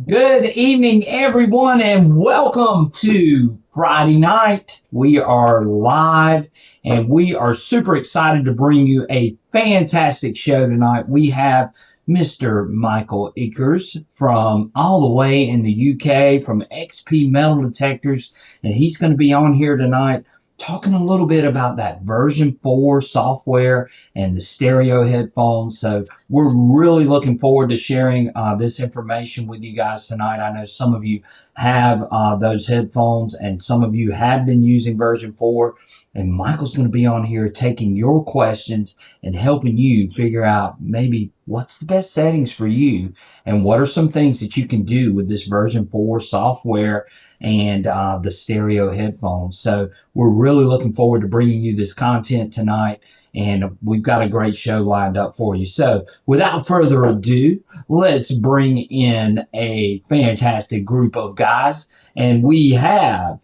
Good evening, everyone, and welcome to Friday night. We are live, and we are super excited to bring you a fantastic show tonight. We have Mr. Michael Eakers from all the way in the UK from XP Metal Detectors, and he's going to be on here tonight talking a little bit about that version 4 software and the stereo headphones. So we're really looking forward to sharing this information with you guys tonight. I know some of you have those headphones, and some of you have been using version 4. And Michael's going to be on here taking your questions and helping you figure out maybe what's the best settings for you and what are some things that you can do with this version 4 software and the stereo headphones. So we're really looking forward to bringing you this content tonight, and we've got a great show lined up for you. So without further ado, let's bring in a fantastic group of guys, and we have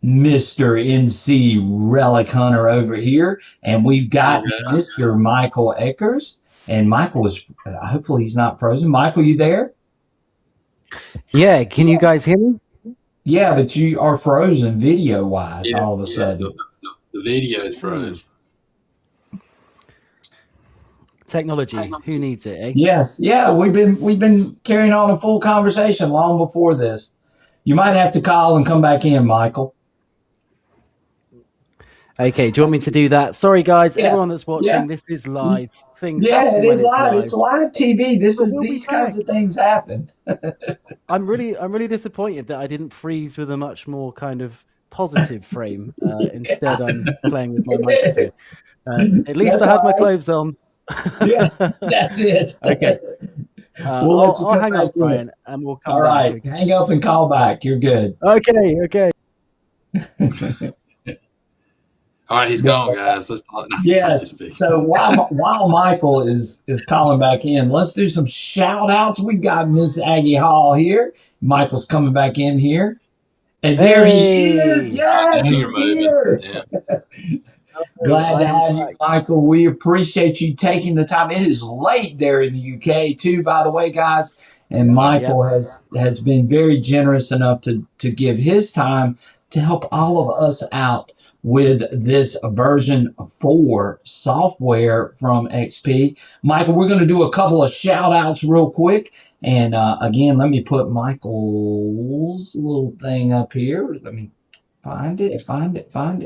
Mr. NC Relic Hunter over here, and we've got Mr. Michael Eakers. And Michael is, hopefully he's not frozen. Michael, you there? Yeah, can you guys hear me? Yeah, but you are frozen video-wise all of a sudden. The video is frozen. Technology, who needs it, eh? Yes, yeah, we've been carrying on a full conversation long before this. You might have to call and come back in, Michael. Okay, do you want me to do that? Sorry, guys, everyone that's watching, this is live. Things it is live. It's live TV. These kinds of things happen. I'm really disappointed that I didn't freeze with a much more kind of positive frame. Instead, I'm playing with my microphone. At least I had my clothes on. Yeah, that's it. Okay. We'll let you I'll come hang back up, in. Brian, and we'll come All back. right. Hang up and call back. You're good. Okay, okay. All right, he's gone, guys. Let's talk. No, I'm Yes. just kidding. So while Michael is calling back in, let's do some shout outs. We got Miss Aggie Hall here. Michael's coming back in here. And there he is. Hey! Yes, Finger he's moving. here. Yeah. Glad I to am have you, back. Michael. We appreciate you taking the time. It is late there in the UK too, by the way, guys. And Michael has been very generous enough to give his time to help all of us out with this version 4 software from XP. Michael, we're going to do a couple of shout outs real quick. And again, let me put Michael's little thing up here. Let me find it.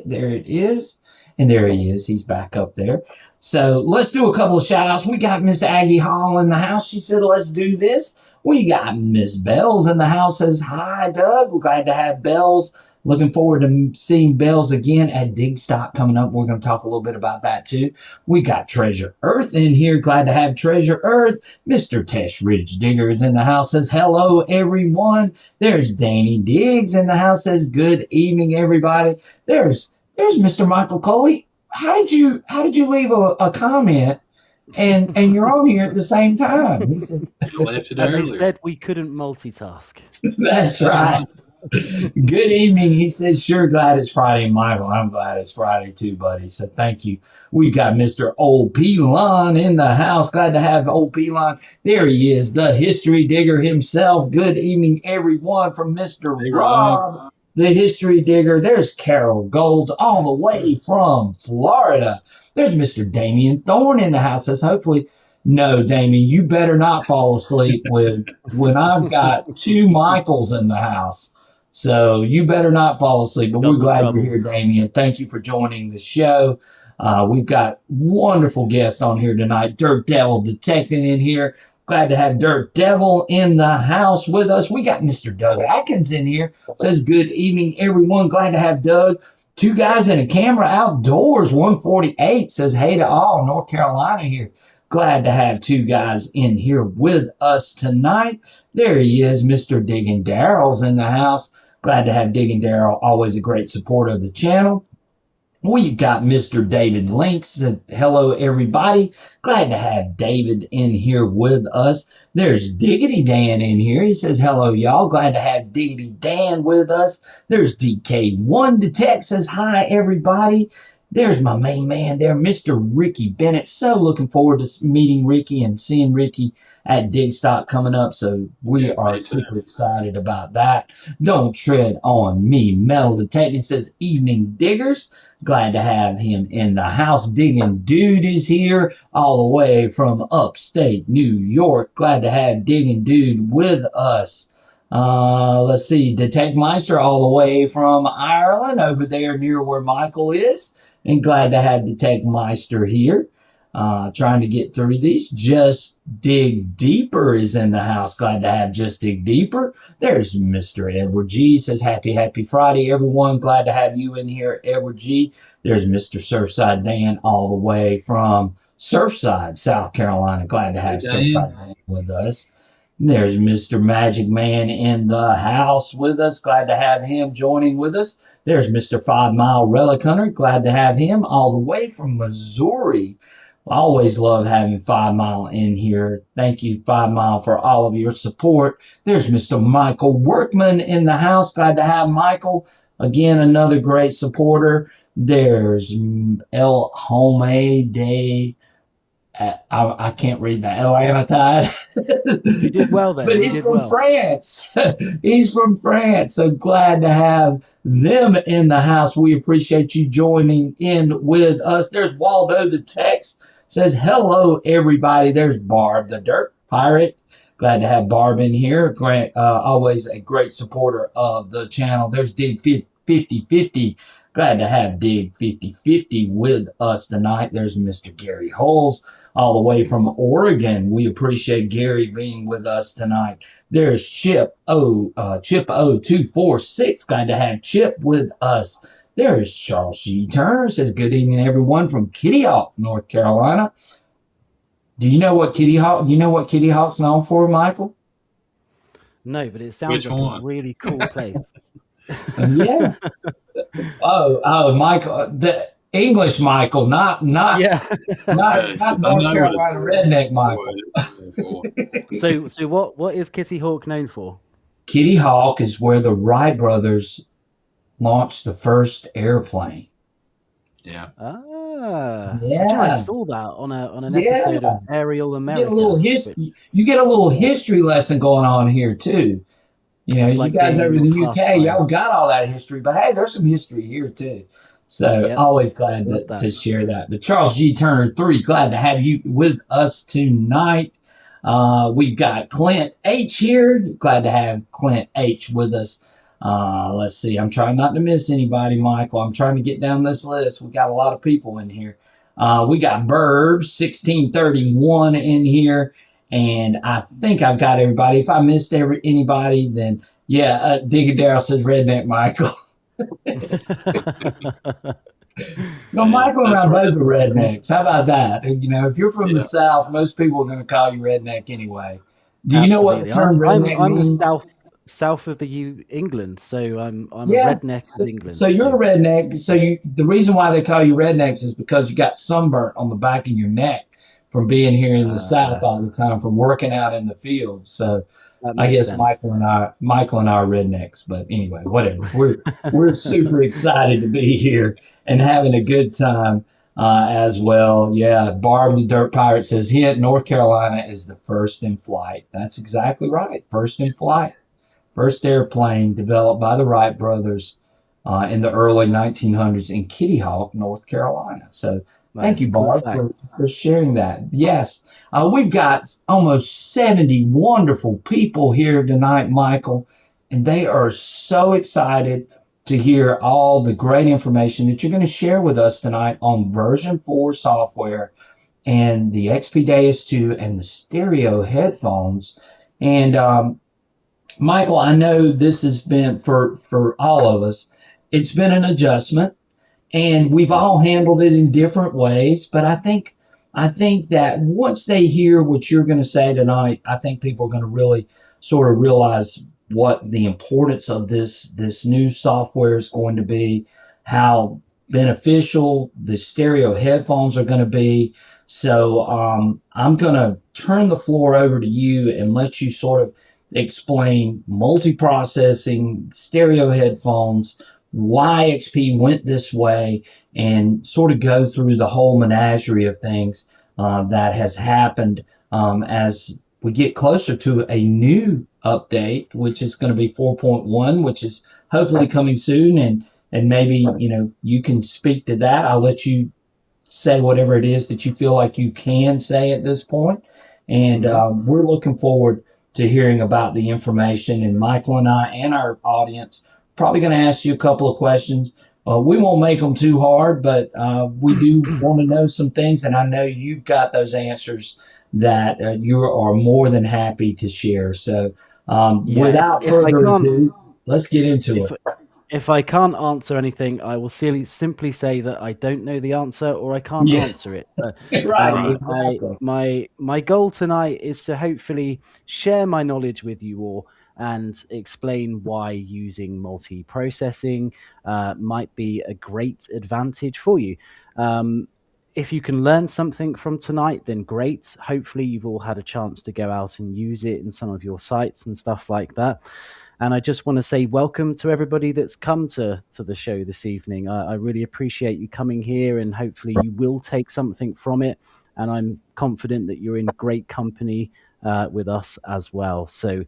There it is. And there he is. He's back up there. So let's do a couple of shout outs. We got Miss Aggie Hall in the house. She said, let's do this. We got Miss Bells in the house. Says, hi, Doug. We're glad to have Bells. Looking forward to seeing Bells again at Digstock coming up. We're going to talk a little bit about that too. We got Treasure Earth in here. Glad to have Treasure Earth. Mr. Tesh Ridge Digger is in the house. Says, hello, everyone. There's Danny Diggs in the house. Says, good evening, everybody. There's Mr. Michael Coley. How did you leave a comment and you're on here at the same time? He said, I left it And they earlier. said we couldn't multitask. That's right. Good evening. He says, sure glad it's Friday, Michael. I'm glad it's Friday too, buddy. So thank you. We got Mr. Old Pelon in the house. Glad to have Old Pelon. There he is, the history digger himself. Good evening, everyone, from Mr. Hey, Rob, the history digger. There's Carol Golds all the way from Florida. There's Mr. Damian Thorne in the house. Says, hopefully, no, Damian, you better not fall asleep when I've got two Michaels in the house. So you better not fall asleep. But we're glad you're here, Damien. Thank you for joining the show. We've got wonderful guests on here tonight. Dirt Devil Detecting in here. Glad to have Dirt Devil in the house with us. We got Mr. Doug Atkins in here. Says, good evening, everyone. Glad to have Doug. Two guys in a camera outdoors. 148 says, hey to all. North Carolina here. Glad to have two guys in here with us tonight. There he is, Mr. Diggin' Darrell's in the house. Glad to have Diggin' Darrell, always a great supporter of the channel. We've got Mr. David Links. Hello, everybody. Glad to have David in here with us. There's Diggity Dan in here. He says, hello, y'all. Glad to have Diggity Dan with us. There's DK1 Detect. Says, hi, everybody. There's my main man there, Mr. Ricky Bennett. So looking forward to meeting Ricky and seeing Ricky at Digstock coming up. So we are super excited about that. Don't tread on me. Metal Detecting says, evening diggers. Glad to have him in the house. Digging Dude is here all the way from upstate New York. Glad to have Digging Dude with us. Let's see. Detect Meister all the way from Ireland over there near where Michael is. And glad to have Detect Meister here. Trying to get through these. Just Dig Deeper is in the house. Glad to have Just Dig Deeper. There's Mr. Edward G. Says, happy Friday, everyone. Glad to have you in here, Edward G. There's Mr. Surfside Dan all the way from Surfside, South Carolina. Glad to have Surfside Dan with us. There's Mr. Magic Man in the house with us. Glad to have him joining with us. There's Mr. 5 Mile Relic Hunter. Glad to have him all the way from Missouri. I always love having 5 Mile in here. Thank you, 5 Mile, for all of your support. There's Mr. Michael Workman in the house. Glad to have Michael. Again, another great supporter. There's El Home Day. I can't read that. Atlantide. You did well there. But he's from France. He's from France. So glad to have them in the house. We appreciate you joining in with us. There's Waldo the Text. Says, hello, everybody. There's Barb the Dirt Pirate. Glad to have Barb in here. Always a great supporter of the channel. There's Dig 5050. Glad to have Dig 5050 with us tonight. There's Mr. Gary Holes all the way from Oregon. We appreciate Gary being with us tonight. There's Chip 0246. Glad to have Chip with us. There's Charles G. Turner. Says, good evening, everyone, from Kitty Hawk, North Carolina. Do you know what Kitty Hawk? You know what Kitty Hawk's known for, Michael? No, but it sounds Which like one? a really cool place. Yeah. Oh, Michael, the English Michael, not Yeah. Because I North know what it's Carolina for. redneck What Michael. it's for. So what is Kitty Hawk known for? Kitty Hawk is where the Wright brothers launched the first airplane. Yeah. I Yeah, saw that on an episode of yeah. Aerial You get a little America. You get a little history lesson going on here too. You know, It's you like guys being in over in your the class UK, five. y'all got all that history, but hey, there's some history here too. So Yep, always glad love that. to share that. But Charles G. Turner 3, glad to have you with us tonight. We've got Clint H here. Glad to have Clint H with us. Let's see. I'm trying not to miss anybody, Michael. I'm trying to get down this list. We got a lot of people in here. We got Burbs 1631 in here. And I think I've got everybody. If I missed anybody, then yeah, Digger Darrell says redneck Michael. No, Michael and That's I where both it's are rednecks. How about that? You know, if you're from the Yeah. South, most people are going to call you redneck anyway. Do you know what the Absolutely. term redneck I'm the means? south of the England, so I'm a Yeah. redneck So, of England. so you're a redneck. So the reason why they call you rednecks is because you got sunburnt on the back of your neck from being here in the South all the time, from working out in the fields. So that I makes guess sense. Michael and I are rednecks, but anyway, whatever. We're super excited to be here and having a good time as well. Yeah, Barb the Dirt Pirate says, "Hint: North Carolina is the first in flight." That's exactly right. First in flight, first airplane developed by the Wright brothers in the early 1900s in Kitty Hawk, North Carolina. So That thank is you, a cool Barb, fact. for sharing that. Yes, we've got almost 70 wonderful people here tonight, Michael, and they are so excited to hear all the great information that you're going to share with us tonight on version 4 software and the XP Deus II and the stereo headphones. And Michael, I know this has been for all of us, it's been an adjustment and we've Yep. all handled it in different ways, but I think that once they hear what you're going to say tonight, I think people are going to really sort of realize what the importance of this new software is going to be, how beneficial the stereo headphones are going to be. So I'm going to turn the floor over to you and let you sort of explain multi-processing, stereo headphones, why XP went this way, and sort of go through the whole menagerie of things that has happened as we get closer to a new update, which is going to be 4.1, which is hopefully coming soon. And maybe, you know, you can speak to that. I'll let you say whatever it is that you feel like you can say at this point. And we're looking forward to hearing about the information. And Michael and I and our audience probably going to ask you a couple of questions. We won't make them too hard, but we do want to know some things. And I know you've got those answers that you are more than happy to share. So Yeah, without if I further can't ado, let's get into if it. if I can't answer anything, I will simply say that I don't know the answer or I can't Yeah, answer it. right, I exactly. my goal tonight is to hopefully share my knowledge with you all and explain why using multi-processing might be a great advantage for you. If you can learn something from tonight, then great. Hopefully, you've all had a chance to go out and use it in some of your sites and stuff like that. And I just want to say welcome to everybody that's come to the show this evening. I really appreciate you coming here, and hopefully you will take something from it. And I'm confident that you're in great company with us as well. So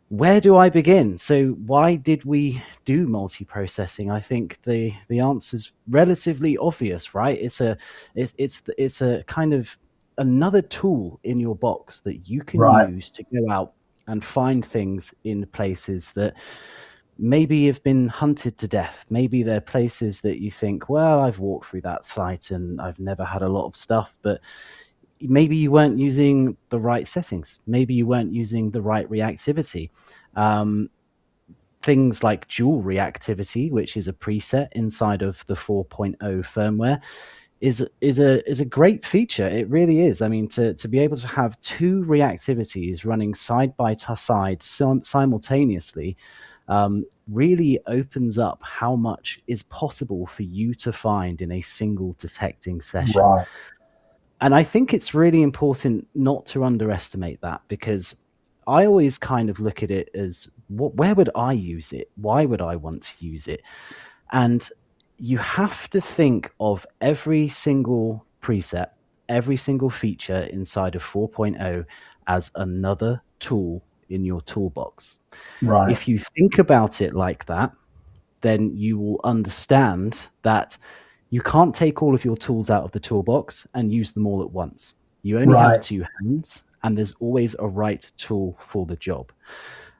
where do I begin? So why did we do multi-processing? I think the answer's relatively obvious, right? It's a kind of another tool in your box that you can Right. use to go out and find things in places that maybe have been hunted to death. Maybe they're places that you think, well, I've walked through that site and I've never had a lot of stuff, but maybe you weren't using the right settings. Maybe you weren't using the right reactivity. Things like dual reactivity, which is a preset inside of the 4.0 firmware, is a great feature. It really is. I mean, to be able to have two reactivities running side by side simultaneously really opens up how much is possible for you to find in a single detecting session. Right. And I think it's really important not to underestimate that, because I always kind of look at it as where would I use it? Why would I want to use it? And you have to think of every single preset, every single feature inside of 4.0 as another tool in your toolbox. Right. If you think about it like that, then you will understand that you can't take all of your tools out of the toolbox and use them all at once. You only have Right. two hands, and there's always a right tool for the job.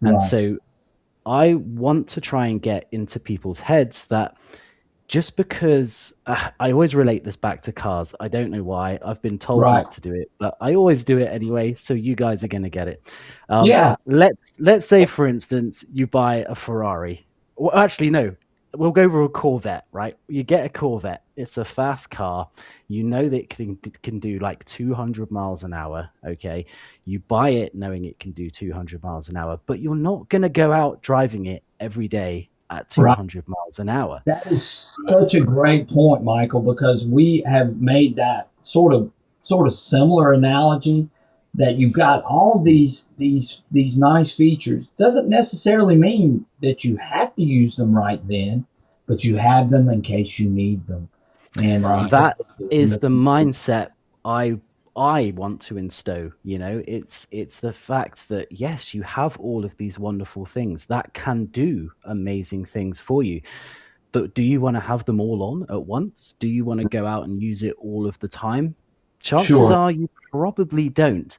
And Right. so I want to try and get into people's heads that just because I always relate this back to cars. I don't know why. I've been told Right. not to do it, but I always do it anyway. So you guys are going to get it. Yeah. Let's say, for instance, you buy a Ferrari. Well, actually, no. We'll go with a Corvette, right? You get a Corvette. It's a fast car. You know that it can do like 200 miles an hour. Okay, you buy it knowing it can do 200 miles an hour, but you're not going to go out driving it every day at Right. 200 miles an hour. That is such a great point, Michael, because we have made that sort of similar analogy that you've got all these nice features. Doesn't necessarily mean that you have to use them right then, but you have them in case you need them. And That is the mindset I want to instow. You know, it's the fact that yes, you have all of these wonderful things that can do amazing things for you, but do you want to have them all on at once? Do you want to go out and use it all of the time? Chances Sure. are you probably don't.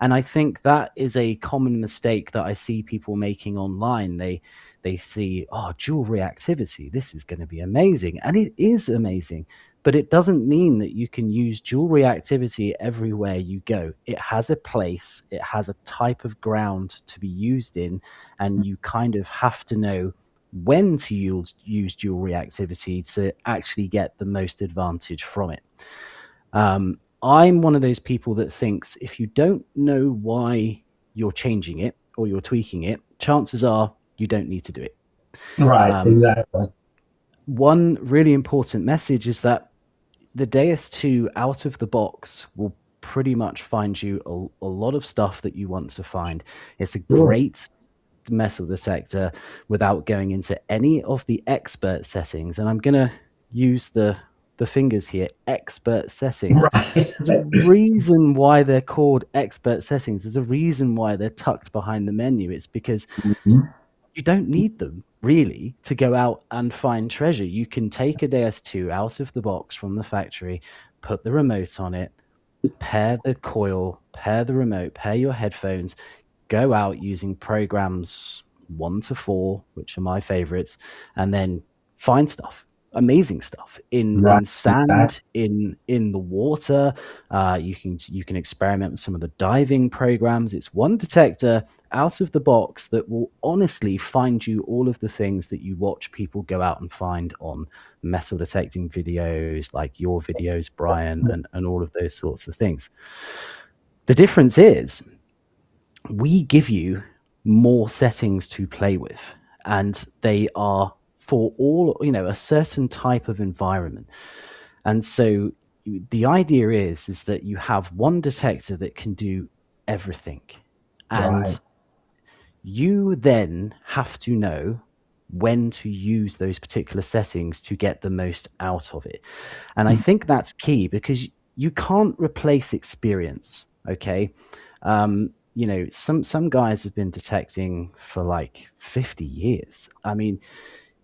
And I think that is a common mistake that I see people making online. They see, oh, dual reactivity, this is going to be amazing. And it is amazing. But it doesn't mean that you can use dual reactivity everywhere you go. It has a place, it has a type of ground to be used in, and you kind of have to know when to use dual reactivity to actually get the most advantage from it. I'm one of those people that thinks if you don't know why you're changing it or you're tweaking it, chances are you don't need to do it. Right. Exactly. One really important message is that the Deus II out of the box will pretty much find you a lot of stuff that you want to find. It's a great metal detector without going into any of the expert settings. And I'm going to use the fingers here, expert settings. Right. There's a reason why they're called expert settings. There's a reason why they're tucked behind the menu. It's because you don't need them really to go out and find treasure. You can take a Deus II out of the box from the factory, put the remote on it, pair the coil, pair the remote, pair your headphones, go out using programs 1 to 4, which are my favorites, and then find stuff, amazing stuff in sand, in the water. You can experiment with some of the diving programs. It's one detector out of the box that will honestly find you all of the things that you watch people go out and find on metal detecting videos, like your videos, Brian, and all of those sorts of things. The difference is we give you more settings to play with, and they are for all, a certain type of environment. And so the idea is that you have one detector that can do everything. And you then have to know when to use those particular settings to get the most out of it. And I think that's key, because you can't replace experience. Okay. Some guys have been detecting for like 50 years. I mean,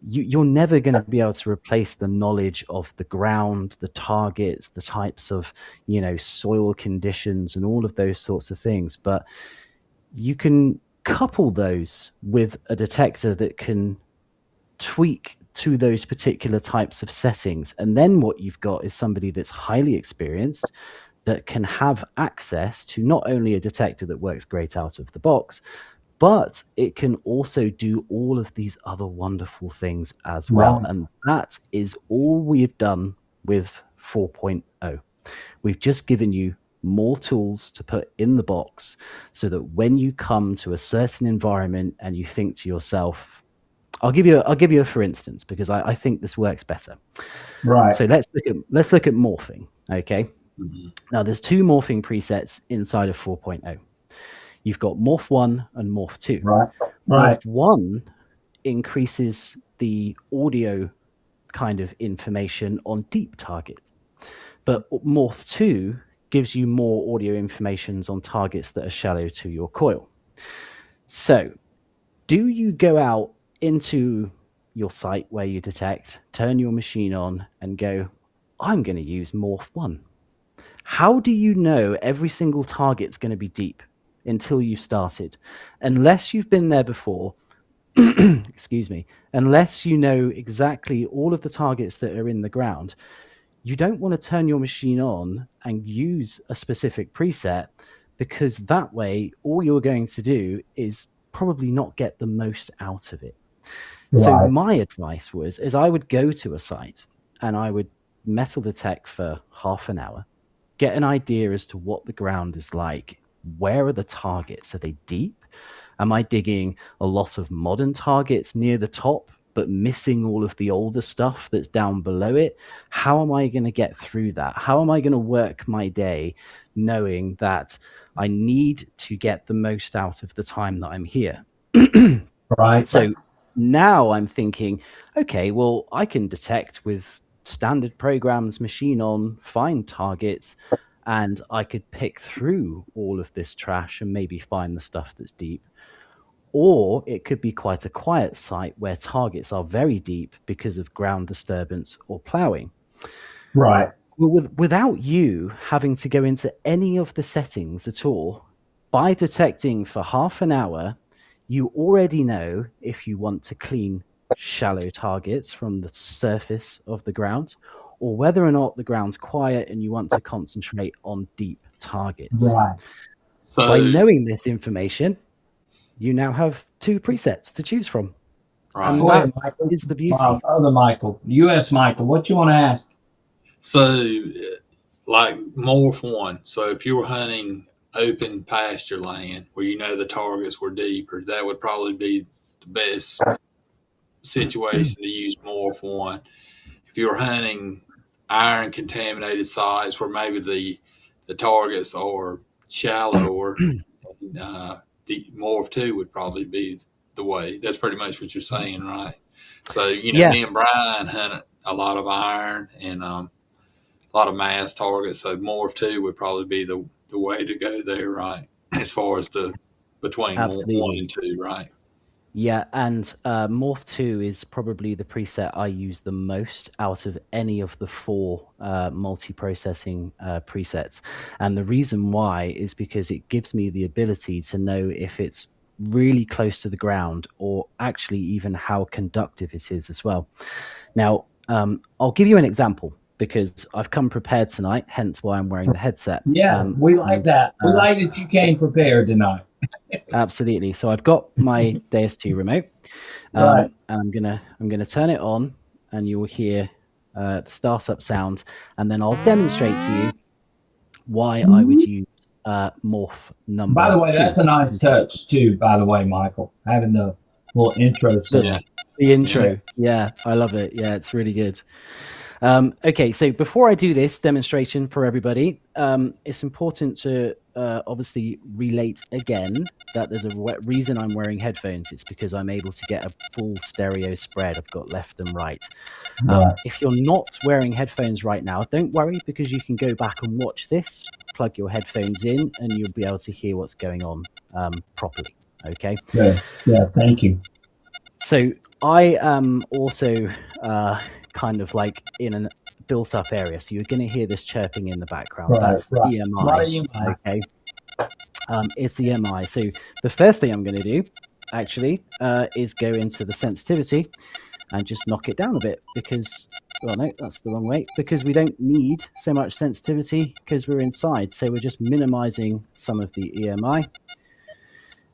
you're never going to be able to replace the knowledge of the ground, the targets, the types of, soil conditions and all of those sorts of things. But you can couple those with a detector that can tweak to those particular types of settings. And then what you've got is somebody that's highly experienced, that can have access to not only a detector that works great out of the box, but it can also do all of these other wonderful things as well. And that is all we've done with 4.0. We've just given you more tools to put in the box so that when you come to a certain environment and you think to yourself, I'll give you a for instance, because I think this works better. Right. So let's look at morphing. Okay. Mm-hmm. Now there's two morphing presets inside of 4.0. You've got Morph 1 and Morph 2. Right. Morph 1 increases the audio kind of information on deep targets, but Morph 2 gives you more audio information on targets that are shallow to your coil. So do you go out into your site where you detect, turn your machine on and go, I'm going to use Morph 1? How do you know every single target's going to be deep until you've started? Unless you've been there before, excuse me, unless you know exactly all of the targets that are in the ground, you don't want to turn your machine on and use a specific preset, because that way all you're going to do is probably not get the most out of it. Right. So my advice is I would go to a site and I would metal detect for half an hour, get an idea as to what the ground is like. Where are the targets? Are they deep? Am I digging a lot of modern targets near the top, but missing all of the older stuff that's down below it? How am I going to get through that? How am I going to work my day knowing that I need to get the most out of the time that I'm here? Right. So now I'm thinking, okay, well, I can detect with standard programs, machine on, find targets, and I could pick through all of this trash and maybe find the stuff that's deep. Or it could be quite a quiet site where targets are very deep because of ground disturbance or plowing. Right. Well, without you having to go into any of the settings at all, by detecting for half an hour, you already know if you want to clean shallow targets from the surface of the ground, or whether or not the ground's quiet and you want to concentrate on deep targets. Right. So by knowing this information, you now have two presets to choose from. right. And Go that ahead, Michael. is the beauty. Other Michael, US Michael, what you want to ask? So, like Morph 1. So if you were hunting open pasture land where you know the targets were deeper, that would probably be the best situation to use Morph 1. If you were hunting iron contaminated sites where maybe the targets are shallower, the Morph 2 would probably be the way. That's pretty much what you're saying, right? So, Yeah. me and Brian hunt a lot of iron and a lot of mass targets. So Morph 2 would probably be the way to go there, right? As far as between Absolutely. 1 and 2, right? Yeah, and Morph 2 is probably the preset I use the most out of any of the four multi-processing presets. And the reason why is because it gives me the ability to know if it's really close to the ground or actually even how conductive it is as well. Now, I'll give you an example because I've come prepared tonight, hence why I'm wearing the headset. Yeah, we like that. We like that you came prepared tonight. Absolutely. So I've got my Deus II remote, Right. and I'm gonna turn it on, and you will hear the startup sound, and then I'll demonstrate to you why I would use Morph number. By the way, 2. that's a nice touch too. By the way, Michael, having the little intro sound. The intro, yeah, I love it. Yeah, it's really good. Okay, so before I do this demonstration for everybody, it's important to obviously relate again that there's a reason I'm wearing headphones. It's because I'm able to get a full stereo spread. I've got left and right. If you're not wearing headphones right now, don't worry, because you can go back and watch this, plug your headphones in, and you'll be able to hear what's going on properly. Okay? Yeah, thank you. So I am also kind of like in a built-up area, so you're going to hear this chirping in the background. That's EMI. Okay, it's EMI. So the first thing I'm going to do, actually, is go into the sensitivity and just knock it down a bit because, well, no, that's the wrong way. Because we don't need so much sensitivity because we're inside. So we're just minimizing some of the EMI,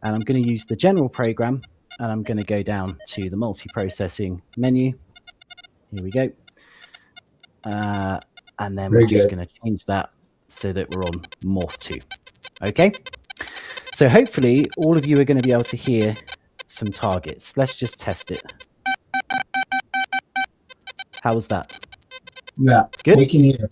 and I'm going to use the general program. And I'm going to go down to the multi-processing menu. Here we go. And then Very we're just good. going to change that so that we're on Morph 2. Okay? So hopefully all of you are going to be able to hear some targets. Let's just test it. How was that? Yeah, Good? we can hear.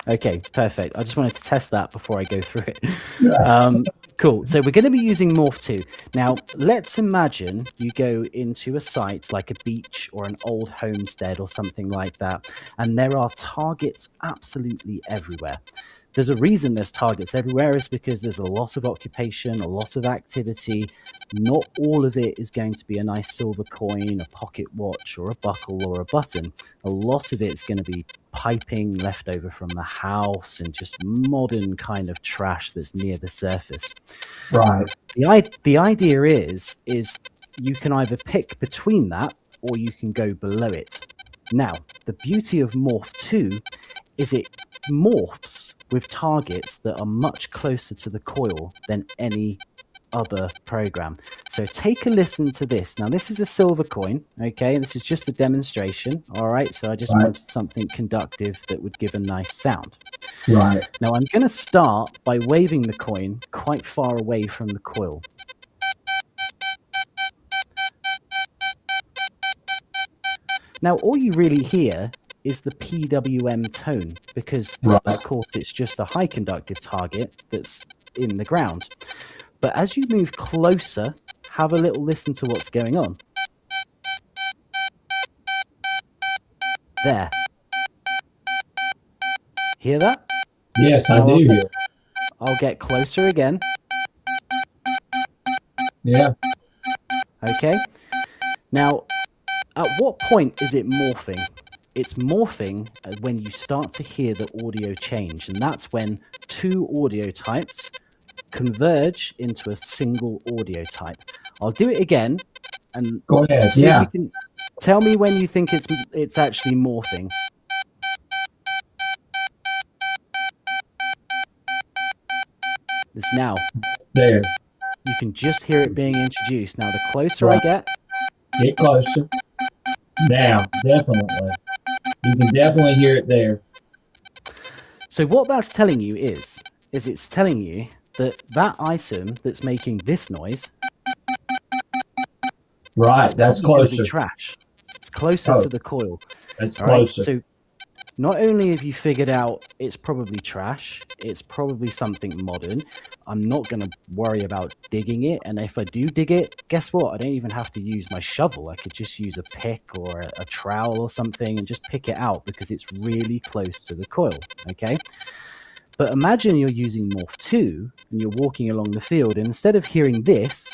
Okay, perfect. I just wanted to test that before I go through it. Yeah. Cool. So we're going to be using Morph 2. Now, let's imagine you go into a site like a beach or an old homestead or something like that, and there are targets absolutely everywhere. There's a reason there's targets everywhere is because there's a lot of occupation, a lot of activity. Not all of it is going to be a nice silver coin, a pocket watch, or a buckle, or a button. A lot of it's going to be piping left over from the house and just modern kind of trash that's near the surface. Right. The idea is you can either pick between that or you can go below it. Now, the beauty of Morph 2 is it morphs with targets that are much closer to the coil than any other program. So take a listen to this. Now, this is a silver coin, okay? This is just a demonstration, all right? So I just wanted something conductive that would give a nice sound. Right. Now, I'm going to start by waving the coin quite far away from the coil. Now, all you really hear is the PWM tone because, of course, it's just a high conductive target that's in the ground. But as you move closer, have a little listen to what's going on. There. Hear that? Yes, I do hear. I'll get closer again. Yeah. Okay. Now, at what point is it morphing? It's morphing when you start to hear the audio change, and that's when two audio types converge into a single audio type. I'll do it again, and go ahead. See if you can tell me when you think it's actually morphing. It's now. There. You can just hear it being introduced. Now, the closer I get closer. Now, definitely. You can definitely hear it there. So what that's telling you is it's telling you that item that's making this noise, that's closer. Trash. It's closer to the coil. It's closer. Right? So not only have you figured out it's probably trash, it's probably something modern. I'm not going to worry about digging it. And if I do dig it, guess what? I don't even have to use my shovel. I could just use a pick or a trowel or something and just pick it out because it's really close to the coil. Okay. But imagine you're using Morph 2 and you're walking along the field, and instead of hearing this,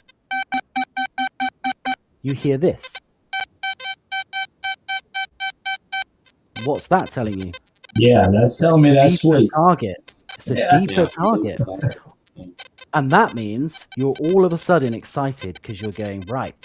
you hear this. What's that telling you? Yeah, that's telling me that's sweet. Target. It's a deeper target. And that means you're all of a sudden excited because you're going, right,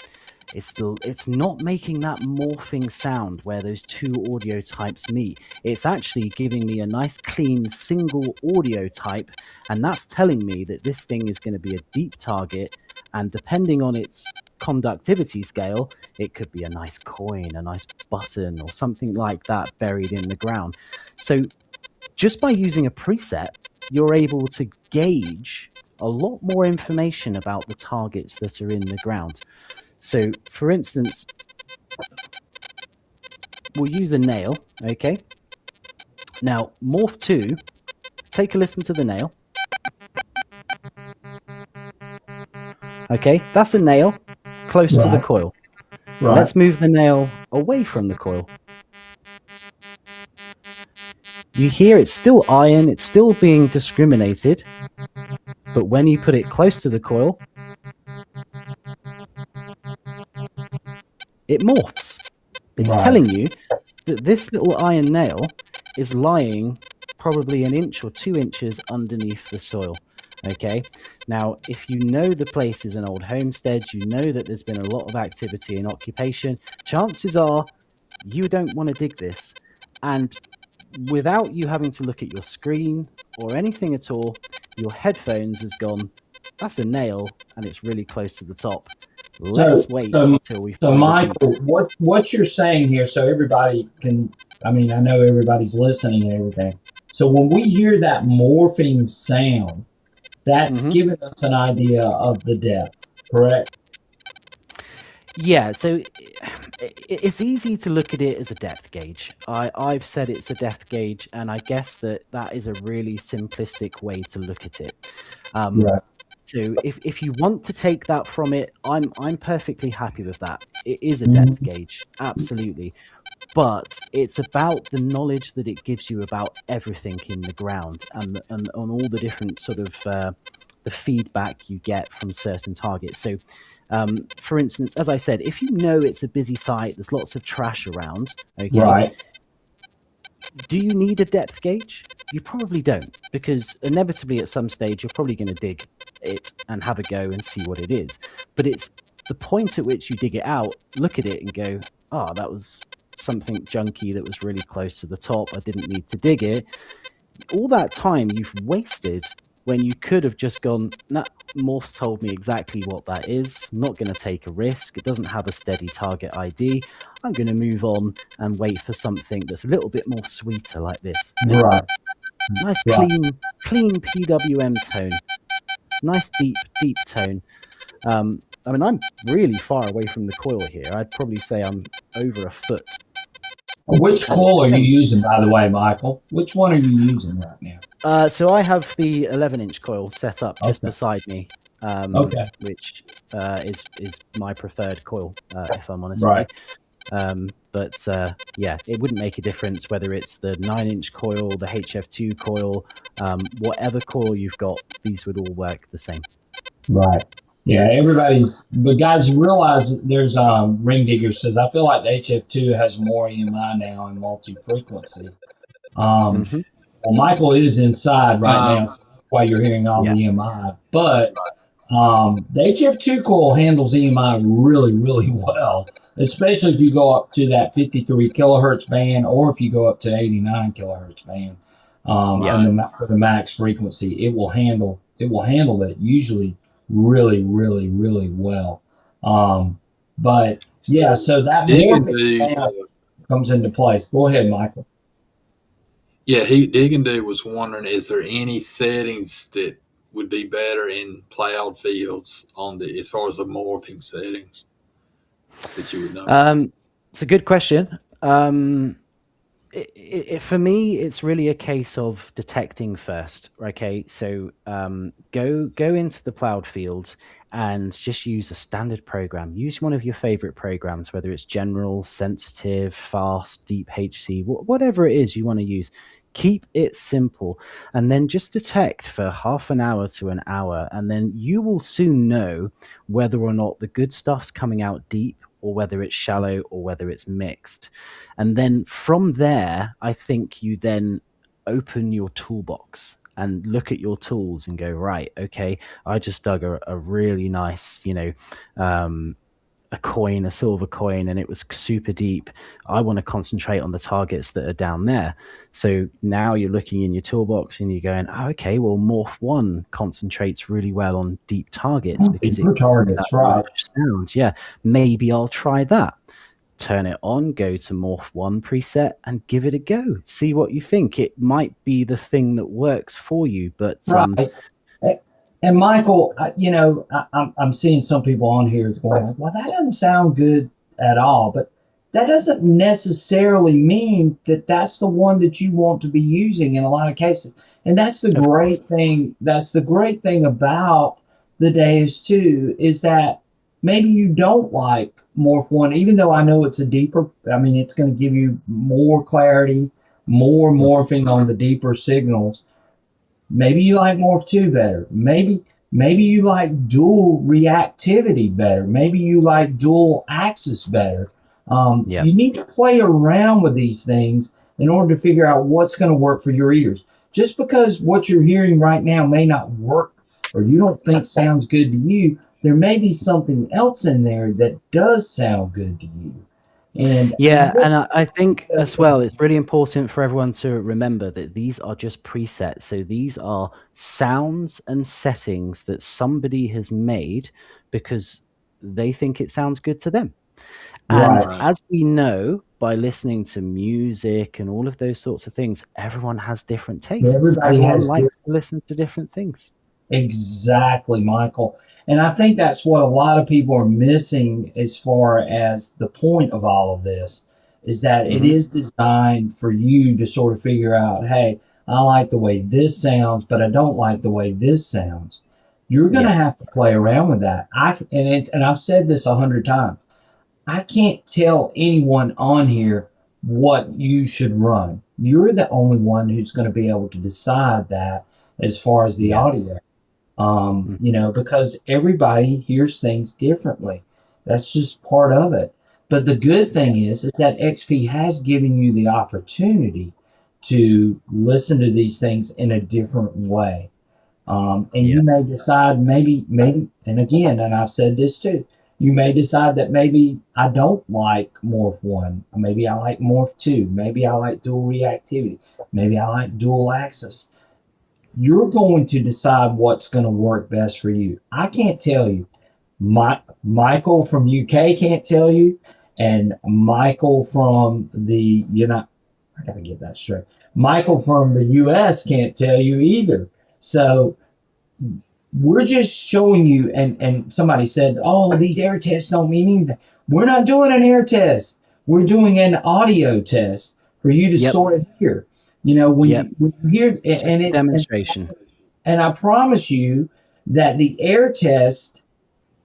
it's not making that morphing sound where those two audio types meet. It's actually giving me a nice clean single audio type, and that's telling me that this thing is going to be a deep target, and depending on its conductivity scale, it could be a nice coin, a nice button, or something like that buried in the ground. So just by using a preset, you're able to gauge a lot more information about the targets that are in the ground. So, for instance, we'll use a nail, okay? Now, Morph 2, take a listen to the nail. Okay, that's a nail close to the coil. Let's move the nail away from the coil. You hear it's still iron, it's still being discriminated, but when you put it close to the coil, it morphs. It's telling you that this little iron nail is lying probably 1 inch or 2 inches underneath the soil. Okay, now if you know the place is an old homestead, you know that there's been a lot of activity and occupation, chances are you don't want to dig this. And without you having to look at your screen or anything at all, your headphones has gone, that's a nail and it's really close to the top. So, Let's wait so, till we so find a deep. Michael, what you're saying here, so everybody can, I mean, I know everybody's listening and everything. So when we hear that morphing sound, that's Mhm. giving us an idea of the depth, correct? Yeah, so it's easy to look at it as a depth gauge. I've said it's a depth gauge, and I guess that is a really simplistic way to look at it. Right. So if you want to take that from it, I'm perfectly happy with that. It is a depth Mhm. gauge, absolutely. But it's about the knowledge that it gives you about everything in the ground and on all the different sort of the feedback you get from certain targets. So, for instance, as I said, if you know it's a busy site, there's lots of trash around, okay, Right. do you need a depth gauge? You probably don't, because inevitably at some stage you're probably going to dig it and have a go and see what it is. But it's the point at which you dig it out, look at it and go, oh, that was something junky that was really close to the top. I didn't need to dig it. All that time you've wasted when you could have just gone, nah, Morph's told me exactly what that is. I'm not going to take a risk. It doesn't have a steady target ID. I'm going to move on and wait for something that's a little bit more sweeter like this. Right. Nice Right. clean PWM tone. Nice deep tone. I mean, I'm really far away from the coil here. I'd probably say I'm over a foot. Which And it's coil are you faint. using, by the way, Michael? Which one are you using right now? So I have the 11-inch coil set up just Okay. beside me, Okay. which is my preferred coil, if I'm honest Right. with you. But yeah, it wouldn't make a difference whether it's the 9-inch coil, the HF2 coil, whatever coil you've got. These would all work the same. Right. Yeah, but guys, realize that there's Ring Digger says, I feel like the HF2 has more EMI now in multi-frequency. Hmm. Well, Michael is inside right now, Um, so that's why you're hearing all Yeah. the EMI. But the HF2 coil handles EMI really, really well, especially if you go up to that 53 kilohertz band or if you go up to 89 kilohertz band. Yeah. And for the max frequency, it will handle it usually really, really, really well. But yeah, so so that dig and morphic do. sound comes into place. Go ahead, Michael. Yeah, he dig and do was wondering, is there any settings that would be better in plowed fields on the as far as the morphing settings that you would know? It's a good question. For me, it's really a case of detecting first. Okay, so go into the plowed fields and just use a standard program. Use one of your favorite programs, whether it's general, sensitive, fast, deep HC, whatever it is you want to use. Keep it simple, and then just detect for half an hour to an hour, and then you will soon know whether or not the good stuff's coming out deep, or whether it's shallow, or whether it's mixed. And then from there, I think you then open your toolbox and look at your tools and go, right, okay, I just dug a really nice, a coin, a silver coin, and it was super deep. I want to concentrate on the targets that are down there. So now you're looking in your toolbox and you're going, oh, okay, well, Morph 1 concentrates really well on deep targets because it Deeper gives me that targets, right? large sound. Yeah, maybe I'll try that. Turn it on, go to Morph 1 preset and give it a go. See what you think. It might be the thing that works for you, but Right. And Michael, I'm seeing some people on here going, like, well, that doesn't sound good at all. But that doesn't necessarily mean that that's the one that you want to be using in a lot of cases. And that's the of great course. thing. That's the great thing about the Deus II is that maybe you don't like Morph One, even though I know it's a deeper. I mean, it's going to give you more clarity, more morphing on the deeper signals. Maybe you like Morph 2 better. Maybe you like dual reactivity better. Maybe you like dual axis better. Yeah. You need to play around with these things in order to figure out what's going to work for your ears. Just because what you're hearing right now may not work or you don't think sounds good to you, there may be something else in there that does sound good to you. And Yeah, and I think as well, it's really important for everyone to remember that these are just presets. So these are sounds and settings that somebody has made because they think it sounds good to them. Right. And as we know, by listening to music and all of those sorts of things, everyone has different tastes. Everybody Everyone has likes to listen to different things. exactly, Michael. And I think that's what a lot of people are missing as far as the point of all of this is that it Hmm. is designed for you to sort of figure out, hey, I like the way this sounds, but I don't like the way this sounds. You're going to Yeah. have to play around with that. And I've said this 100 times. I can't tell anyone on here what you should run. You're the only one who's going to be able to decide that as far as the Yeah. audio. Hmm. Because everybody hears things differently. That's just part of it. But the good thing is that XP has given you the opportunity to listen to these things in a different way. And Yeah. you may decide maybe, and again, and I've said this too, you may decide that maybe I don't like Morph 1. Maybe I like Morph 2. Maybe I like dual reactivity. Maybe I like dual axis. You're going to decide what's going to work best for you. I can't tell you. Michael from UK can't tell you, and Michael from I got to get that straight. Michael from the US can't tell you either. So we're just showing you, and somebody said, oh, these air tests don't mean anything. We're not doing an air test. We're doing an audio test for you to Yep. sort of hear. When you hear, Just a demonstration. and I promise you that the air test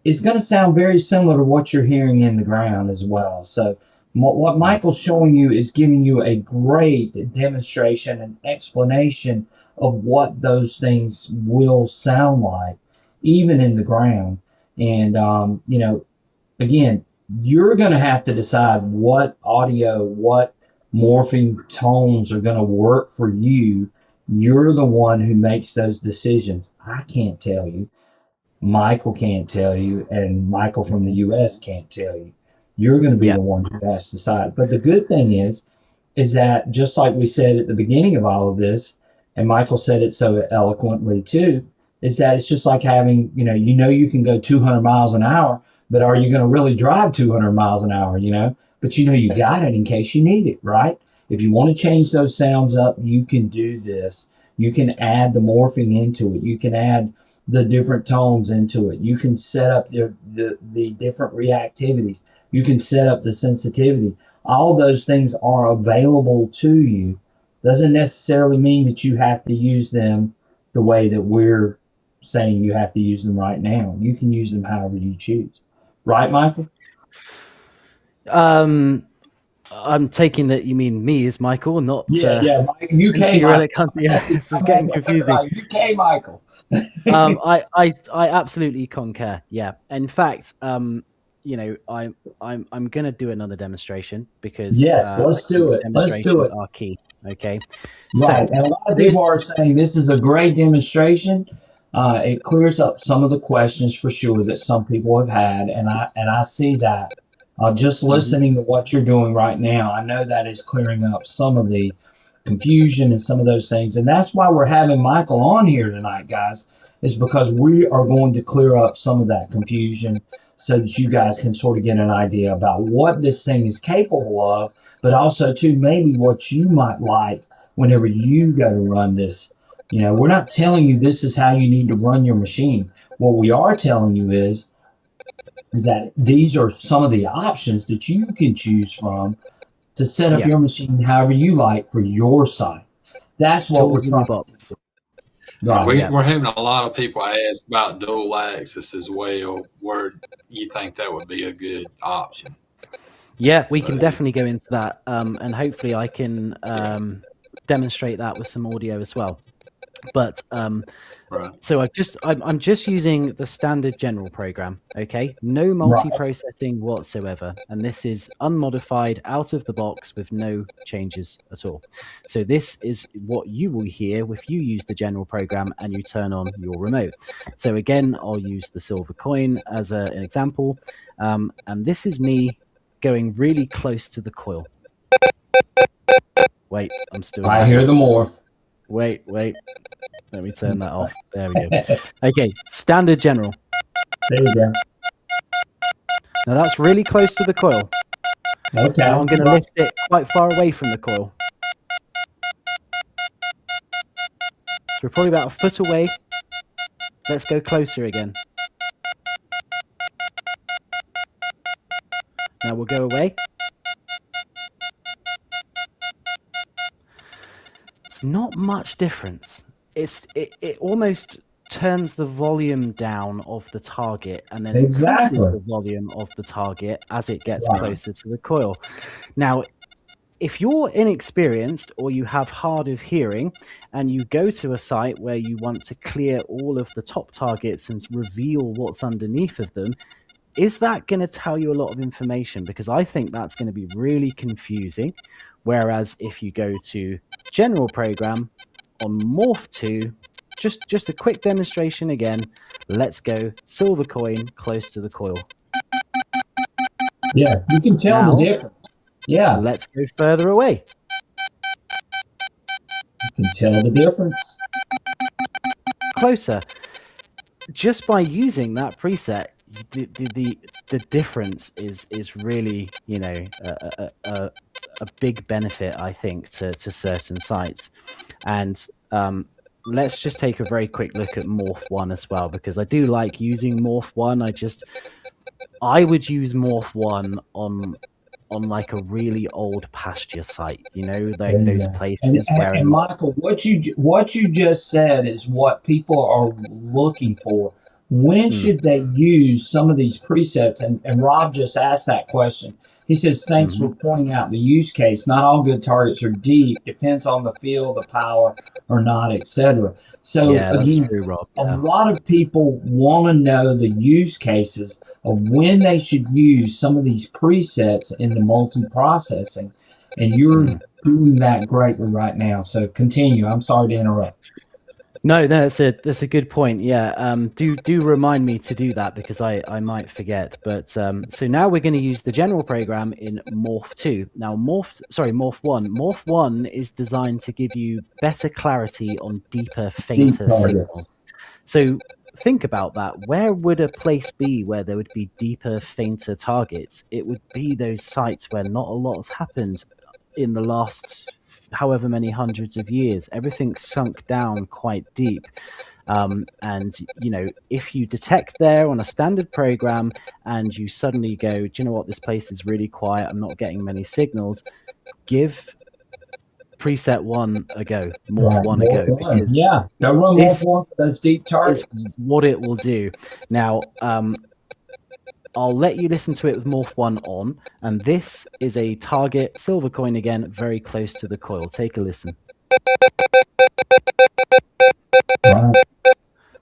is going to sound very similar to what you're hearing in the ground as well. So what Michael's showing you is giving you a great demonstration and explanation of what those things will sound like, even in the ground. And, again, you're going to have to decide what audio, what morphing tones are going to work for you. You're the one who makes those decisions. I can't tell you. Michael can't tell you, and Michael from the US can't tell you. You're going to be Yeah. the one who has to decide. But the good thing is that just like we said at the beginning of all of this, and Michael said it so eloquently too, is that it's just like having, you can go 200 miles an hour, but are you going to really drive 200 miles an hour, But you got it in case you need it, right? If you want to change those sounds up, you can do this. You can add the morphing into it. You can add the different tones into it. You can set up the different reactivities. You can set up the sensitivity. All those things are available to you. Doesn't necessarily mean that you have to use them the way that we're saying you have to use them right now. You can use them however you choose. Right, Michael? I'm taking that you mean me as Michael, not Yeah. NC UK Relic Michael. Hunter. Yeah, this is getting confusing. UK Michael. I absolutely concur. Yeah. In fact, I'm gonna do another demonstration because Yes, let's do it. Let's do demonstrations it. are key. Okay. Right. So And a lot of this people are saying this is a great demonstration. It clears up some of the questions for sure that some people have had, and I see that. Just Mhm. listening to what you're doing right now, I know that is clearing up some of the confusion and some of those things, and that's why we're having Michael on here tonight, guys. Is because we are going to clear up some of that confusion so that you guys can sort of get an idea about what this thing is capable of, but also too maybe what you might like whenever you go to run this. We're not telling you this is how you need to run your machine. What we are telling you is that these are some of the options that you can choose from to set up Yeah. your machine however you like for your site. That's what we're Tools in your trying. box. Right. Yeah. We're having a lot of people ask about dual axis as well, where you think that would be a good option. Yeah, we can So- definitely go into that, and hopefully I can demonstrate that with some audio as well. But Right. so I'm just using the standard general program. Okay, no multi-processing whatsoever, and this is unmodified, out of the box with no changes at all. So this is what you will hear if you use the general program and you turn on your remote. So again, I'll use the silver coin as an example, and this is me going really close to the coil. Wait, I'm still. I hear the morph. Wait. Let me turn that off. There we go. Okay, standard general. There you go. Now that's really close to the coil. Okay. Now I'm going to lift it quite far away from the coil. So we're probably about a foot away. Let's go closer again. Now we'll go away. It's not much difference. It almost turns the volume down of the target and then increases the volume of the target as it gets closer to the coil. Now, if you're inexperienced or you have hard of hearing and you go to a site where you want to clear all of the top targets and reveal what's underneath of them, is that going to tell you a lot of information? Because I think that's going to be really confusing. Whereas if you go to General Program on Morph 2, just a quick demonstration again. Let's go silver coin close to the coil. Yeah, you can tell Now, the difference. Yeah. Let's go further away. You can tell the difference. Closer. Just by using that preset, the difference is really, you know, a big benefit, I think, to certain sites. And let's just take a very quick look at Morph 1 as well, because I do like using Morph 1. I would use Morph 1 on like a really old pasture site, you know, like those places where. And Michael, what you just said is what people are looking for. When should they use some of these presets? And Rob just asked that question. He says, thanks for pointing out the use case. Not all good targets are deep. Depends on the field, the power, or not, etc. So again, true, Rob. A lot of people want to know the use cases of when they should use some of these presets in the multi-processing. And you're doing that greatly right now. So continue. I'm sorry to interrupt. No, that's a good point. Yeah, do remind me to do that because I might forget. But so now we're going to use the general program in Morph 2. Now Morph 1. Morph 1 is designed to give you better clarity on deeper, fainter signals. So think about that. Where would a place be where there would be deeper, fainter targets? It would be those sites where not a lot has happened in the last however many hundreds of years. Everything's sunk down quite deep. And, you know, if you detect there on a standard program and you suddenly go, do you know what, this place is really quiet, I'm not getting many signals, give preset 1 a go, Morph 1 a go. Because go run Morph 1 for those deep targets. Is what it will do. Now, I'll let you listen to it with Morph 1 on, and this is a target silver coin again, very close to the coil. Take a listen.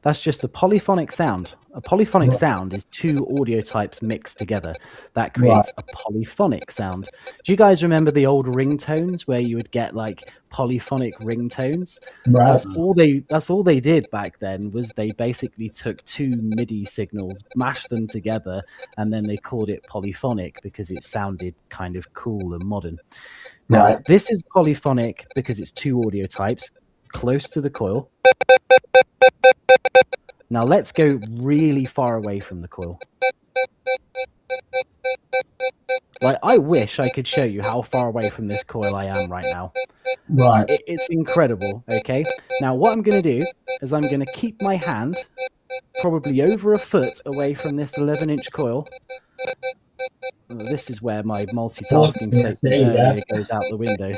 That's just a polyphonic sound. A polyphonic sound is two audio types mixed together. That creates a polyphonic sound. Do you guys remember the old ringtones where you would get like polyphonic ringtones? That's all they did back then, was they basically took two MIDI signals, mashed them together, and then they called it polyphonic because it sounded kind of cool and modern. Now, this is polyphonic because it's two audio types close to the coil. Now let's go really far away from the coil. Like, I wish I could show you how far away from this coil I am right now. It's incredible, okay? Now what I'm going to do is I'm going to keep my hand probably over a foot away from this 11-inch coil. This is where my multitasking state goes out the window.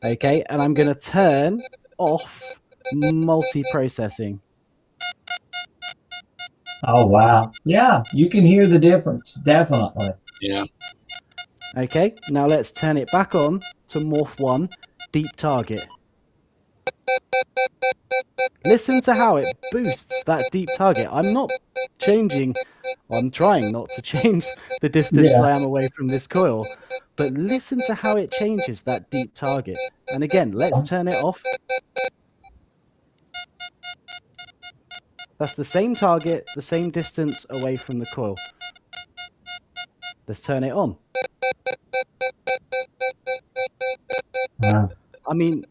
Okay, and I'm going to turn off multi-processing. Oh, wow. Yeah, you can hear the difference, definitely. Yeah. Okay, now let's turn it back on to Morph 1, deep target. Listen to how it boosts that deep target. I'm not changing, I'm trying not to change the distance I am away from this coil, but listen to how it changes that deep target. And again, let's turn it off. That's the same target, the same distance away from the coil. Let's turn it on. I mean,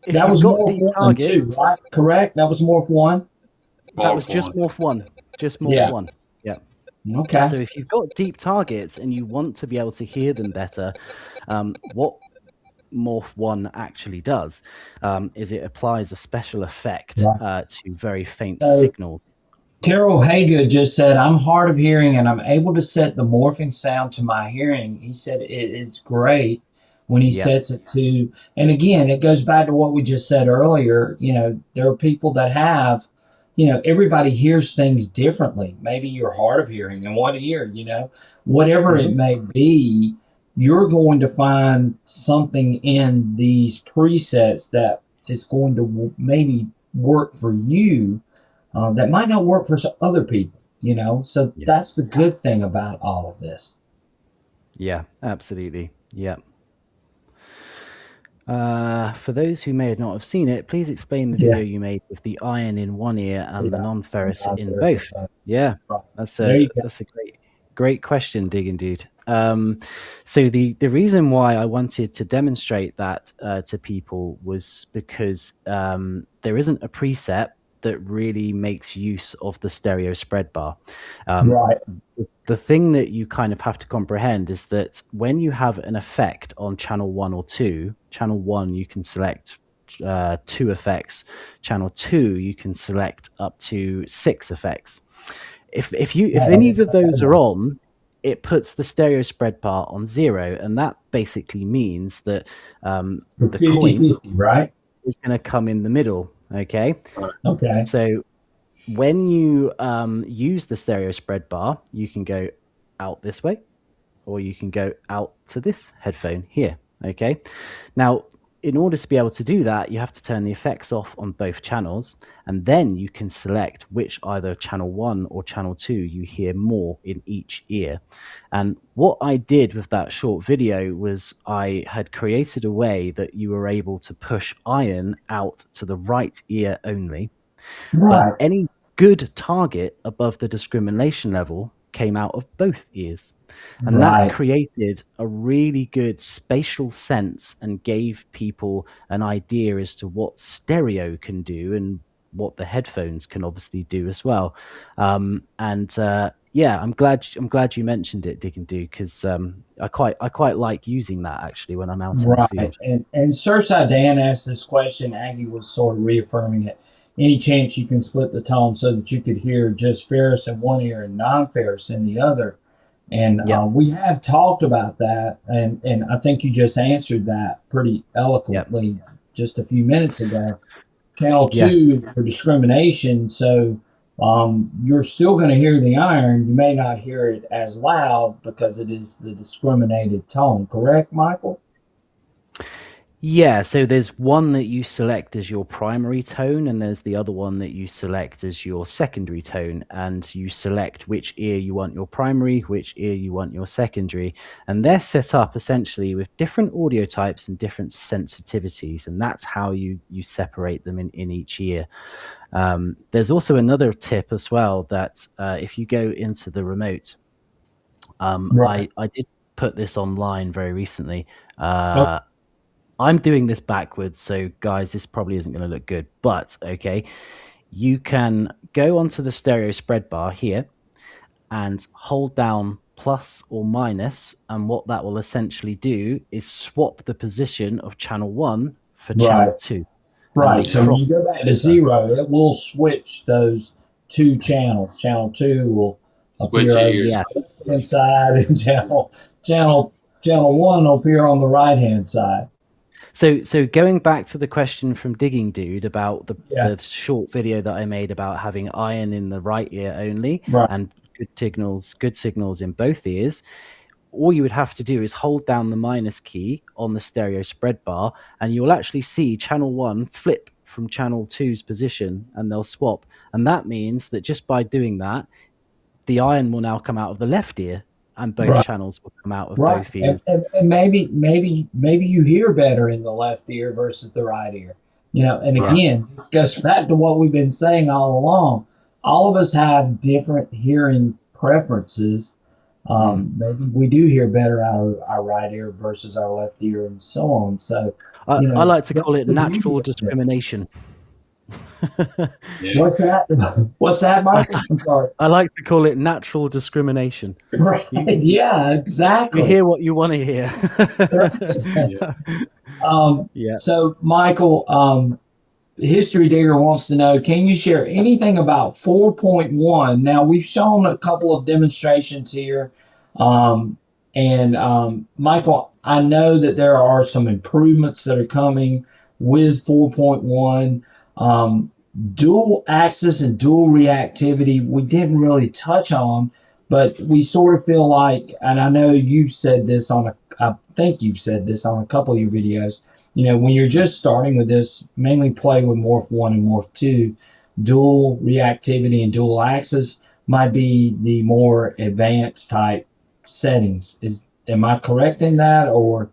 that was Morph 1 too, right? Correct? That was Morph 1? That was just Morph 1. Just Morph 1. Yeah. Okay. So if you've got deep targets and you want to be able to hear them better, what Morph 1 actually does is it applies a special effect Right. to very faint So signal. Terrell Haygood just said, I'm hard of hearing and I'm able to set the morphing sound to my hearing. He said it is great when he Yeah. sets it to, and again, it goes back to what we just said earlier. There are people that have, everybody hears things differently. Maybe you're hard of hearing in one ear, whatever it Hmm. may be, you're going to find something in these presets that is going to maybe work for you that might not work for some other people. So Yeah. that's the good thing about all of this. Yeah, absolutely. Yeah. For those who may not have seen it, please explain the Yeah. video you made with the iron in one ear and the Yeah. non-ferrous in There's both. Yeah, right. that's There a you go. that's a great question, Digging Dude. So the reason why I wanted to demonstrate that to people was because there isn't a preset that really makes use of the stereo spread bar. Um, Right. the thing that you kind of have to comprehend is that when you have an effect on channel 1 or 2, channel 1 you can select 2 effects, channel 2 you can select up to 6 effects. If any of those are on, it puts the stereo spread bar on 0, and that basically means that the 50 coin 50, right? is going to come in the middle. Okay, Okay. so when you use the stereo spread bar, you can go out this way, or you can go out to this headphone here. Okay. Now, in order to be able to do that, you have to turn the effects off on both channels, and then you can select which either channel 1 or channel 2 you hear more in each ear. And what I did with that short video was I had created a way that you were able to push iron out to the right ear only, but Right. any good target above the discrimination level came out of both ears. And that Right. created a really good spatial sense and gave people an idea as to what stereo can do and what the headphones can obviously do as well. Yeah, I'm glad you mentioned it, Dig and Do, because I quite like using that actually when I'm out in the Right. field. And Surfside Dan asked this question. Aggie was sort of reaffirming it. Any chance you can split the tone so that you could hear just ferrous in one ear and non-ferrous in the other? And Yep, we have talked about that, and I think you just answered that pretty yep, eloquently just a few minutes ago. Channel yeah. 2 is for discrimination, so you're still going to hear the iron. You may not hear it as loud because it is the discriminated tone. Correct, Michael? Yeah, so there's one that you select as your primary tone, and there's the other one that you select as your secondary tone, and you select which ear you want your primary, which ear you want your secondary. And they're set up essentially with different audio types and different sensitivities, and that's how you separate them in each ear. There's also another tip as well that if you go into the remote, Right. I did put this online very recently. Oh, I'm doing this backwards, so guys, this probably isn't going to look good, but okay. You can go onto the stereo spread bar here and hold down plus or minus, and what that will essentially do is swap the position of channel 1 for channel right. 2, and Right. they So when cross you go back to over. zero, it will switch those two channels. Channel 2 will Switch appear over ears. Yeah. the left hand side, and channel channel 1 will appear on the right hand side. So going back to the question from Digging Dude about Yeah. the short video that I made about having iron in the right ear only Right. and good signals in both ears, all you would have to do is hold down the minus key on the stereo spread bar, and you'll actually see channel 1 flip from channel two's position, and they'll swap. And that means that just by doing that, the iron will now come out of the left ear, and both Right. channels will come out of Right. both ears. And maybe you hear better in the left ear versus the right ear. And Right. again, this goes back to what we've been saying all along. All of us have different hearing preferences. Mm. Maybe we do hear better out of our right ear versus our left ear and so on. So, I like to call that's it the beauty natural of this. discrimination. Yeah. What's that? What's that, I, Michael? I'm sorry. I like to call it natural discrimination. Right. You Yeah, you exactly. hear what you want to hear. Right. Yeah. Yeah. So, Michael, History Digger wants to know, can you share anything about 4.1? Now, we've shown a couple of demonstrations here. Um, and Michael, I know that there are some improvements that are coming with 4.1. Um, Dual axis and dual reactivity, we didn't really touch on, but we sort of feel like, and I know you've said this I think you've said this on a couple of your videos, when you're just starting with this, mainly play with Morph 1 and Morph 2. Dual reactivity and dual axis might be the more advanced type settings. Am I correct in that, or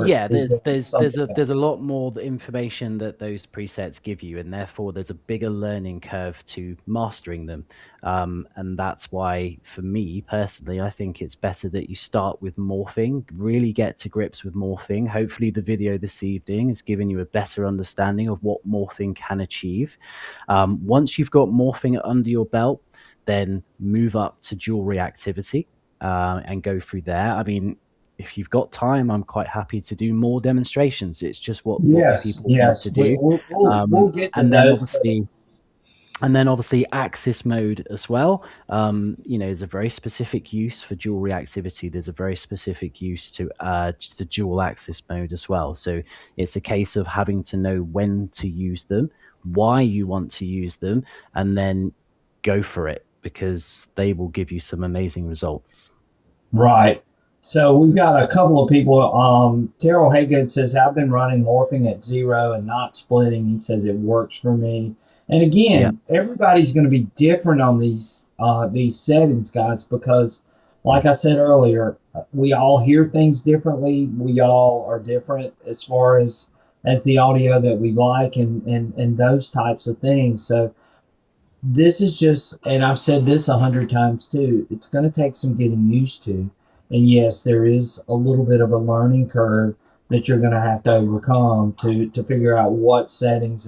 Yeah, is there's there there's there's something a there's a else? lot more information that those presets give you, and therefore there's a bigger learning curve to mastering them. And that's why, for me personally, I think it's better that you start with morphing, really get to grips with morphing. Hopefully, the video this evening has given you a better understanding of what morphing can achieve. Once you've got morphing under your belt, then move up to dual reactivity and go through there. I mean, if you've got time, I'm quite happy to do more demonstrations. It's just what Yes, people want to yes. do. We'll get to And then those, but obviously, and then obviously axis mode as well. There's a very specific use for dual reactivity. There's a very specific use to the dual axis mode as well. So it's a case of having to know when to use them, why you want to use them, and then go for it, because they will give you some amazing results. right. So we've got a couple of people. Terrell Haygood says, I've been running morphing at 0 and not splitting. He says it works for me. And Yeah. again, everybody's going to be different on these settings, guys, because like I said earlier, we all hear things differently. We all are different as far as the audio that we like and those types of things. So this is just, and I've said this 100 times too, it's going to take some getting used to. And yes, there is a little bit of a learning curve that you're going to have to overcome to figure out what settings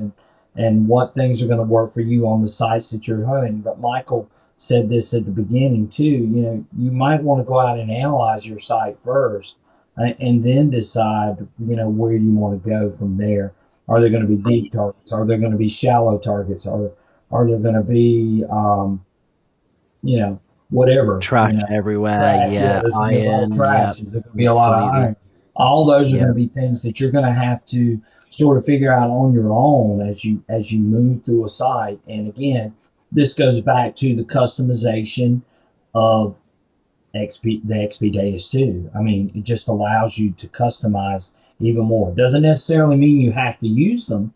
and what things are going to work for you on the sites that you're hunting. But Michael said this at the beginning too. You might want to go out and analyze your site first, and then decide where you want to go from there. Are there going to be deep targets? Are there going to be shallow targets? Are there going to be, you know, whatever, Trash everywhere. trash? Yeah, Yeah. there's going to be a lot of Iron. Yep. trash. Is there going to be a lot of Absolutely. iron? All those are going Yeah. to be things that you're going to have to sort of figure out on your own as you move through a site. And again, this goes back to the customization of the XP Deus II. I mean, it just allows you to customize even more. It doesn't necessarily mean you have to use them.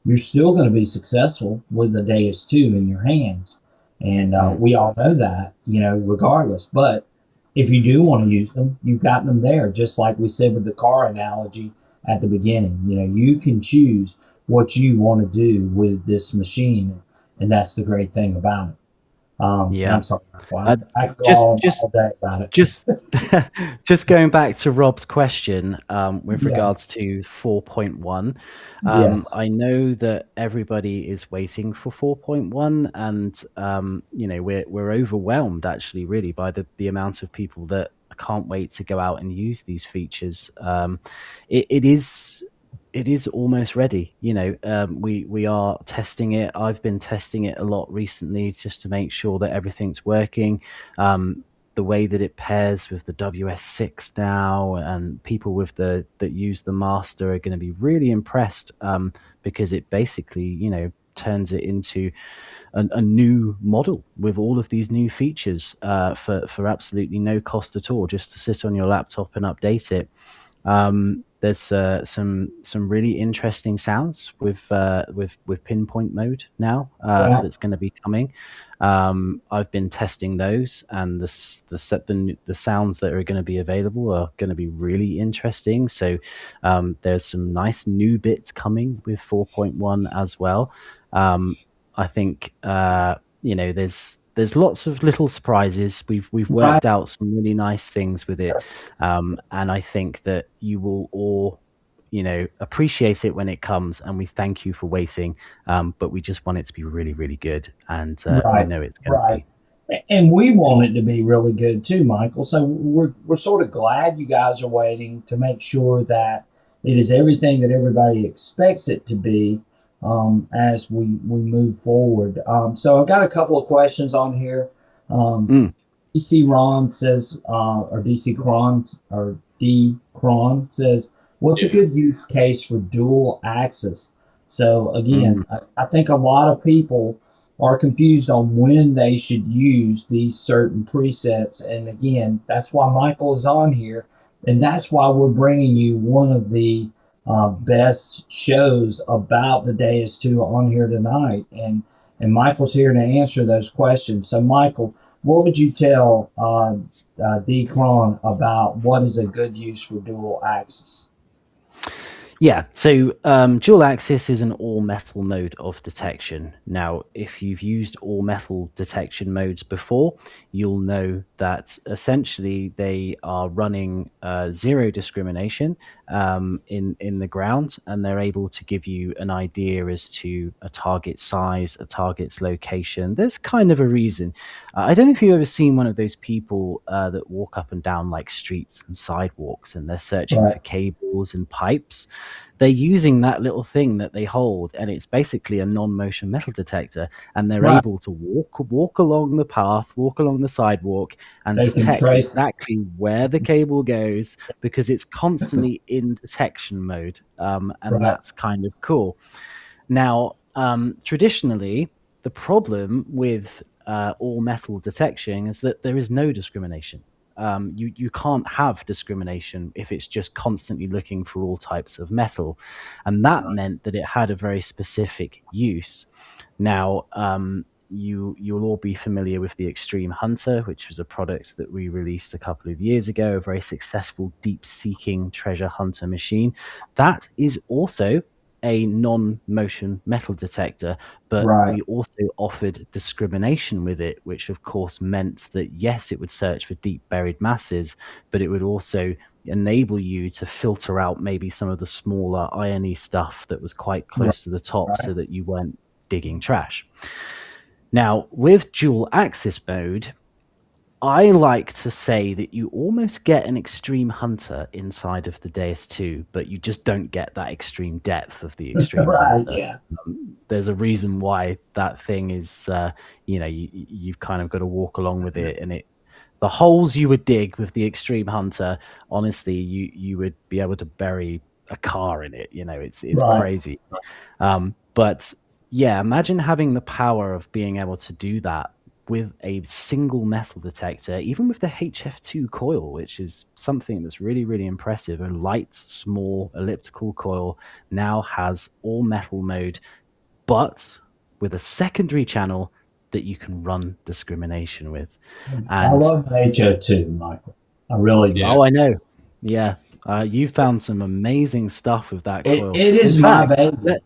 You're still going to be successful with the Deus II in your hands. And Mm. we all know that, regardless. But if you do want to use them, you've got them there. Just like we said with the car analogy at the beginning, you can choose what you want to do with this machine. And that's the great thing about it. And Yeah. I'm sorry, Michael, Uh, I could go just on just all day about it. just just going back to Rob's question, with Yeah. regards to 4.1. Yes. I know that everybody is waiting for 4.1, and we're overwhelmed, actually, really, by the amount of people that can't wait to go out and use these features. It is almost ready. We are testing it. I've been testing it a lot recently, just to make sure that everything's working. The way that it pairs with the WS6 now, and people that use the master are going to be really impressed, because it basically, turns it into a new model with all of these new features, for absolutely no cost at all, just to sit on your laptop and update it. There's some really interesting sounds with pinpoint mode now, Yeah. that's going to be coming. I've been testing those, and the sounds that are going to be available are going to be really interesting. So there's some nice new bits coming with 4.1 as well. I think there's lots of little surprises. We've Right. worked out some really nice things with it, and I think that you will all appreciate it when it comes, and we thank you for waiting. But we just want it to be really, really good, and we Right, know it's going to right. be. And we want it to be really good too, Michael. So we're sort of glad you guys are waiting to make sure that it is everything that everybody expects it to be as we move forward. So I've got a couple of questions on here. Um, Mm, DC Ron says, or DC Cron or D Cron says, what's a Yeah. good use case for dual axis? So again, mm. I think a lot of people are confused on when they should use these certain presets. And again, that's why Michael is on here. And that's why we're bringing you one of the best shows about the Deus 2 on here tonight. And Michael's here to answer those questions. So, Michael, what would you tell D. Cron about what is a good use for dual axis? Yeah, so dual axis is an all metal mode of detection. Now, if you've used all metal detection modes before, you'll know that essentially they are running zero discrimination in the ground, and they're able to give you an idea as to a target size, a target's location. There's kind of a reason. I don't know if you've ever seen one of those people that walk up and down like streets and sidewalks, and they're searching Right. for cables and pipes. They're using that little thing that they hold, and it's basically a non-motion metal detector, and they're Right. able to walk along the path, walk along the sidewalk, and They can detect trace it. exactly where the cable goes, because it's constantly in detection mode, and Right. that's kind of cool. Now, traditionally, the problem with all metal detection is that there is no discrimination. You can't have discrimination if it's just constantly looking for all types of metal, and that meant that it had a very specific use. Now, you'll all be familiar with the Extreme Hunter, which was a product that we released a couple of years ago, a very successful deep seeking treasure hunter machine. That is also a non-motion metal detector, but Right. we also offered discrimination with it, which of course meant that yes, it would search for deep buried masses, but it would also enable you to filter out maybe some of the smaller irony stuff that was quite Right. close to the top, so Right. that you weren't digging trash. Now, with dual axis mode, I like to say that you almost get an extreme hunter inside of the Deus 2, but you just don't get that extreme depth of the extreme Right. hunter. Yeah. There's a reason why that thing is, you've kind of got to walk along with it, and the holes you would dig with the extreme hunter, honestly, you would be able to bury a car in it. It's Right. crazy. But yeah, imagine having the power of being able to do that with a single metal detector, even with the HF2 coil, which is something that's really, really impressive. A light, small, elliptical coil now has all metal mode, but with a secondary channel that you can run discrimination with. I And love HO2, Michael. I really do. Yeah. oh, I know. Yeah. You found some amazing stuff with that coil. It is In my fact, baby.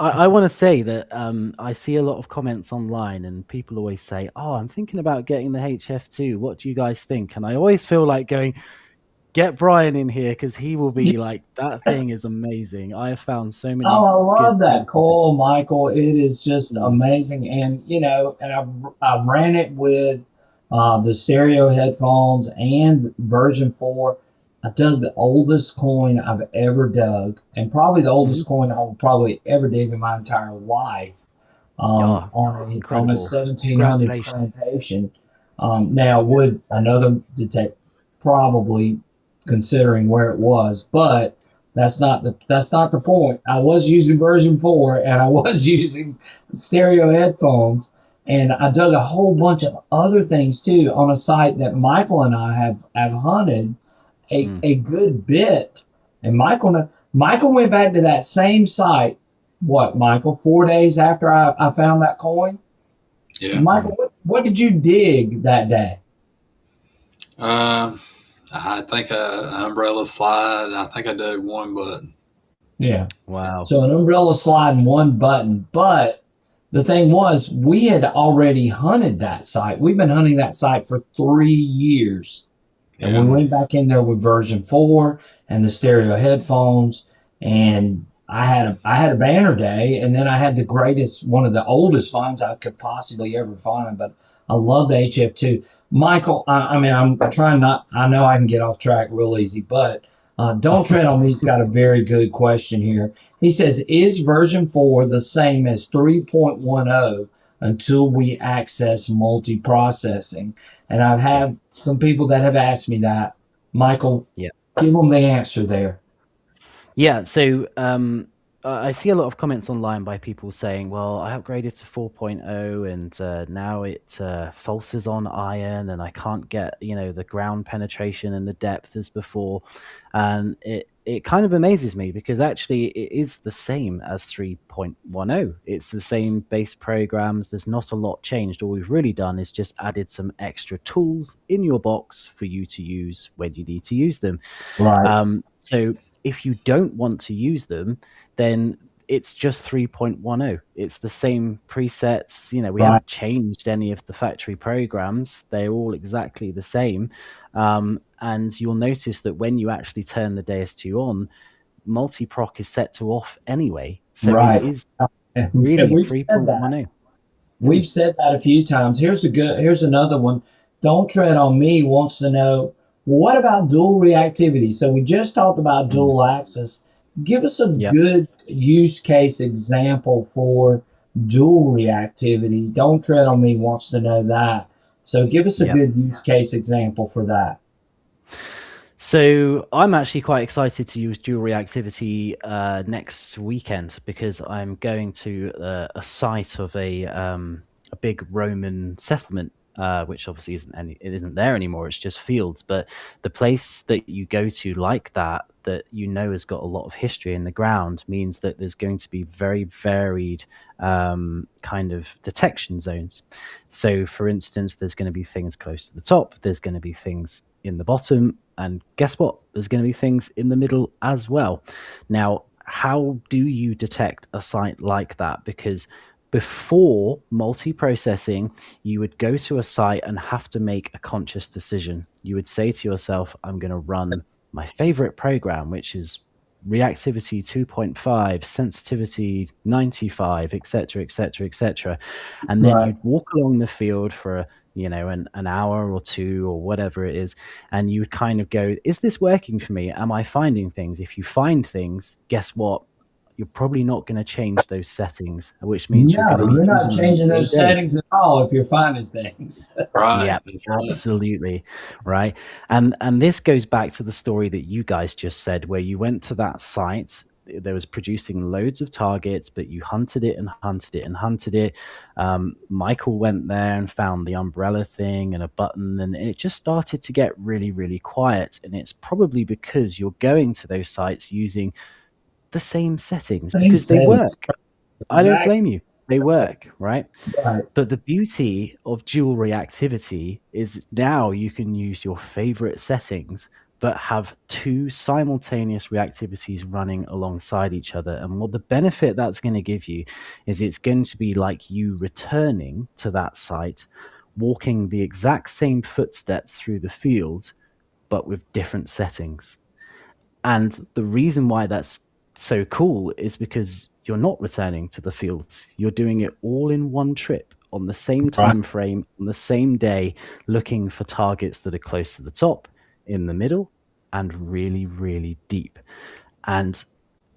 I want to say that I see a lot of comments online, and people always say, "Oh, I'm thinking about getting the HF2. What do you guys think?" And I always feel like going, "Get Brian in here, because he will be like, that thing is amazing." I have found so Oh, many I good love that things with coil, Michael. It is just it. amazing. And, I ran it with the stereo headphones and version 4. I dug the oldest coin I've ever dug, and probably the Mhm. oldest coin I'll probably ever dig in my entire life Yeah, on a incredible. 1700s Congratulations. plantation. Now, would another detect probably considering where it was, but that's not the point. I was using version 4 and I was using stereo headphones, and I dug a whole bunch of other things too on a site that Michael and I have hunted Mm. a good bit. And Michael went back to that same site. What, Michael? 4 days after I found that coin. Yeah. Michael, what did you dig that day? I think an umbrella slide. I think I did one button. Yeah. Wow. So an umbrella slide and one button. But the thing was, we had already hunted that site. We've been hunting that site for 3 years. And we Yeah. went back in there with version 4 and the stereo headphones. and I had a banner day, and then I had the greatest, one of the oldest finds I could possibly ever find. But I love the HF2. Michael, I mean, I'm trying not. I know I can get off track real easy, but don't tread on me's got a very good question here. He says, "Is version 4 the same as 3.10 until we access multi-processing?" And I've Yeah. had some people that have asked me that. Michael, Yeah. give them the answer there. Yeah, so I see a lot of comments online by people saying, well, I upgraded to 4.0 and now it falses on iron and I can't get, the ground penetration and the depth as before. And it kind of amazes me because actually it is the same as 3.10. It's the same base programs. There's not a lot changed. All we've really done is just added some extra tools in your box for you to use when you need to use them. Right. So if you don't want to use them, then it's just 3.10. It's the same presets. We Right. haven't changed any of the factory programs. They're all exactly the same. And you'll notice that when you actually turn the Deus II on, multi-proc is set to off anyway. So it Right. is And really we've said that. 3.10. We've said that a few times. Here's another one. Don't tread on me wants to know, well, what about dual reactivity? So we just talked about Mm. dual axis. Give us a Yep. good use case example for dual reactivity. Don't tread on me wants to know that. So give us a Yep. good use case example for that. So I'm actually quite excited to use dual reactivity next weekend because I'm going to a site of a big Roman settlement, which obviously it isn't there anymore. It's just fields. But the place that you go to like that has got a lot of history in the ground means that there's going to be very varied kind of detection zones. So, for instance, there's going to be things close to the top. There's going to be things in the bottom, and guess what? There's going to be things in the middle as well. Now, how do you detect a site like that? Because before multi-processing, you would go to a site and have to make a conscious decision. You would say to yourself, I'm going to run my favorite program, which is reactivity 2.5, sensitivity 95, etc., etc., etc. And then Right. you'd walk along the field for an hour or two or whatever it is, and you would kind of go, is this working for me? Am I finding things? If you find things, guess what? You're probably not going to change those settings, which means you're going No, to be you're not using them changing all those day. settings at all if you're finding things. Right. Yeah, That's right. absolutely. Right. And this goes back to the story that you guys just said, where you went to that site. There was producing loads of targets, but you hunted it and hunted it and hunted it. Michael went there and found the umbrella thing and a button, and it just started to get really, really quiet. And it's probably because you're going to those sites using the same settings Same because they settings. work. I don't Exactly. blame you. They work, right? Right. But the beauty of dual reactivity is now you can use your favorite settings, but have two simultaneous reactivities running alongside each other. And what the benefit that's going to give you is it's going to be like you returning to that site, walking the exact same footsteps through the field, but with different settings. And the reason why that's so cool is because you're not returning to the field. You're doing it all in one trip on the same Right. time frame, on the same day, looking for targets that are close to the top, in the middle, and really, really deep. And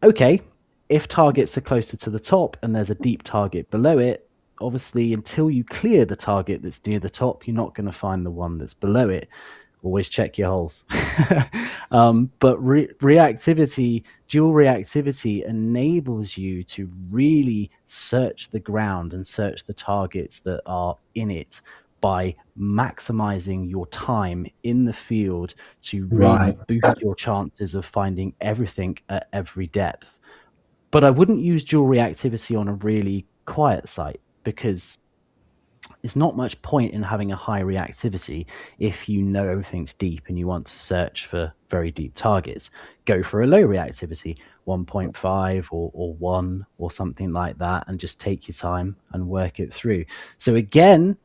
okay, if targets are closer to the top and there's a deep target below it, obviously until you clear the target that's near the top, you're not going to find the one that's below it. Always check your holes. But reactivity, dual reactivity enables you to really search the ground and search the targets that are in it by maximizing your time in the field to really Right. boost your chances of finding everything at every depth. But I wouldn't use dual reactivity on a really quiet site because there's not much point in having a high reactivity if you know everything's deep and you want to search for very deep targets. Go for a low reactivity, 1.5 or 1 or something like that, and just take your time and work it through. So again,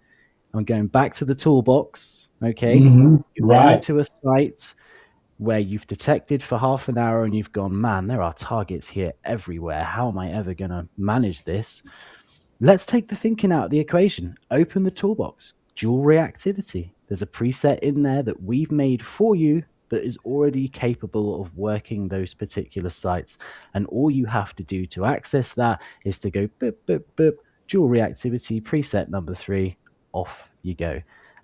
I'm going back to the toolbox. Okay. You're going Right. to a site. where you've detected for half an hour and you've gone, man, there are targets here everywhere. How am I ever going to manage this? Let's take the thinking out of the equation. Open the toolbox. Dual reactivity. There's a preset in there that we've made for you that is already capable of working those particular sites. And all you have to do to access that is to go boop, boop, boop, dual reactivity, preset number 3, off you go.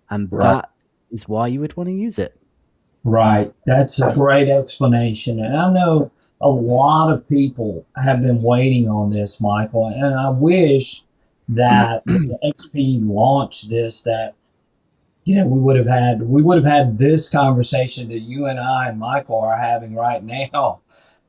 And Right. that is why you would want to use it. Right. That's a great explanation. And I know a lot of people have been waiting on this, Michael. And I wish that when XP launched this, that we would have had this conversation that you and I and Michael are having right now,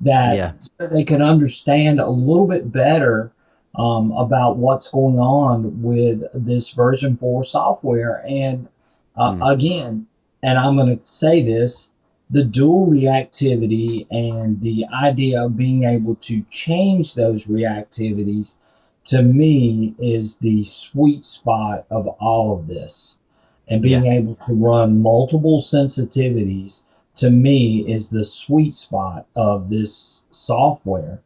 that Yeah. so they can understand a little bit better about what's going on with this version 4 software. And Mm. again, and I'm going to say this, the dual reactivity and the idea of being able to change those reactivities, to me, is the sweet spot of all of this. And being Yeah. able to run multiple sensitivities, to me, is the sweet spot of this software.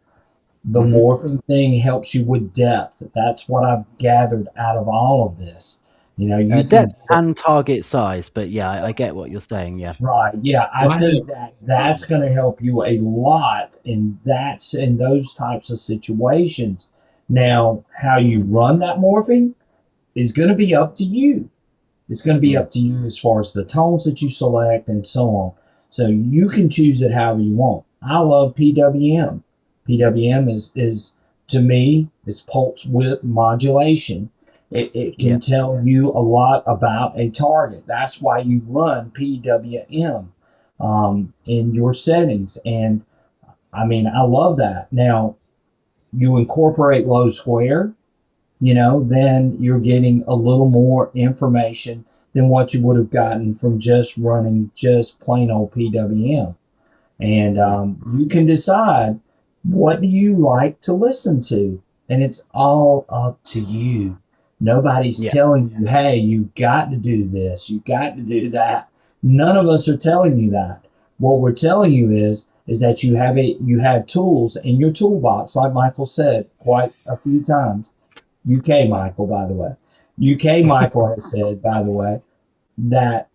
The Hmm. morphing thing helps you with depth. That's what I've gathered out of all of this. You can Depth get and target size, but yeah, I get what you're saying. Yeah. right. Yeah, I Well, I think have, that that's going to help you a lot in those types of situations. Now, how you run that morphing is going to be up to you. It's going to be Mm. up to you as far as the tones that you select and so on. So you can choose it however you want. I love PWM. PWM is to me is pulse width modulation. It Yeah. can tell you a lot about a target. That's why you run PWM in your settings. And I mean, I love that. Now you incorporate low square, then you're getting a little more information than what you would have gotten from just running just plain old PWM. And Mm. you can decide, what do you like to listen to, and it's all up to you. Nobody's Yeah. telling you, hey, you got to do this, you got to do that. None of us are telling you that. What we're telling you is that you have tools in your toolbox, like Michael said quite a few times. UK Michael, by the way. UK Michael has said, by the way, that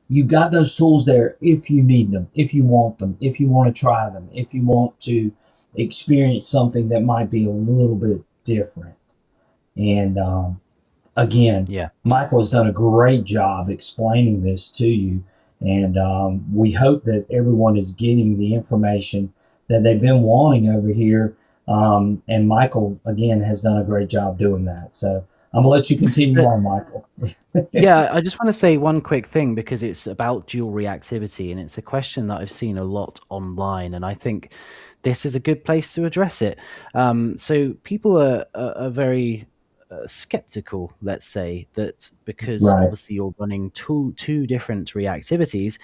you got those tools there if you need them, if you want them, if you want to try them, if you want to experience something that might be a little bit different. And again, Yeah. Michael has done a great job explaining this to you. And we hope that everyone is getting the information that they've been wanting over here. And Michael, again, has done a great job doing that. So I'm going to let you continue But on, Michael. yeah, I just want to say one quick thing because it's about dual reactivity and it's a question that I've seen a lot online, and I think this is a good place to address it. So people are very skeptical, let's say, that because Right. obviously you're running two different reactivities.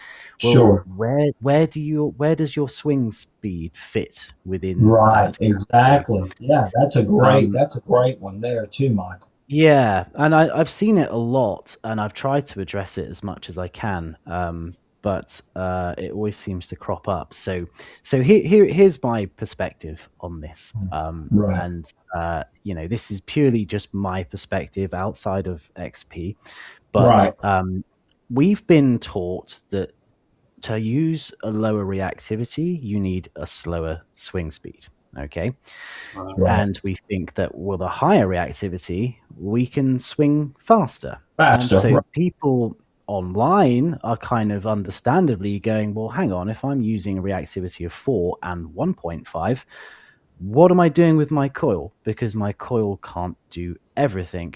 Well, Sure. where does your swing speed fit within Right. that category? Exactly. Yeah, Um, that's a great one there too, Michael. Yeah, and I've seen it a lot, and I've tried to address it as much as I can, but it always seems to crop up. So here's my perspective on this, Right. and this is purely just my perspective outside of XP, but Right. we've been taught that to use a lower reactivity, you need a slower swing speed. Okay. Right. And we think that with a higher reactivity, we can swing faster. And Faster. so Right. people online are kind of understandably going, well, hang on, if I'm using a reactivity of 4 and 1.5, what am I doing with my coil? Because my coil can't do everything.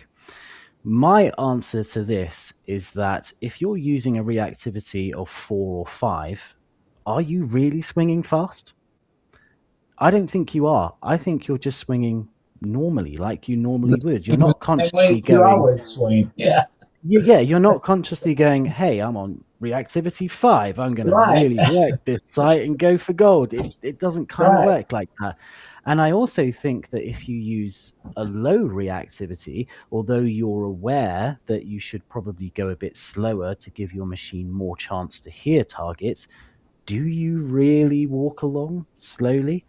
My answer to this is that if you're using a reactivity of 4 or 5, are you really swinging fast? I don't think you are. I think you're just swinging normally, like you The normally would. You're same not same way consciously that you going, always swing. Yeah. yeah, you're not consciously going, hey, I'm on reactivity 5. I'm going to Right. really work this site and go for gold. It doesn't kind of Right. work like that. And I also think that if you use a low reactivity, although you're aware that you should probably go a bit slower to give your machine more chance to hear targets, do you really walk along slowly?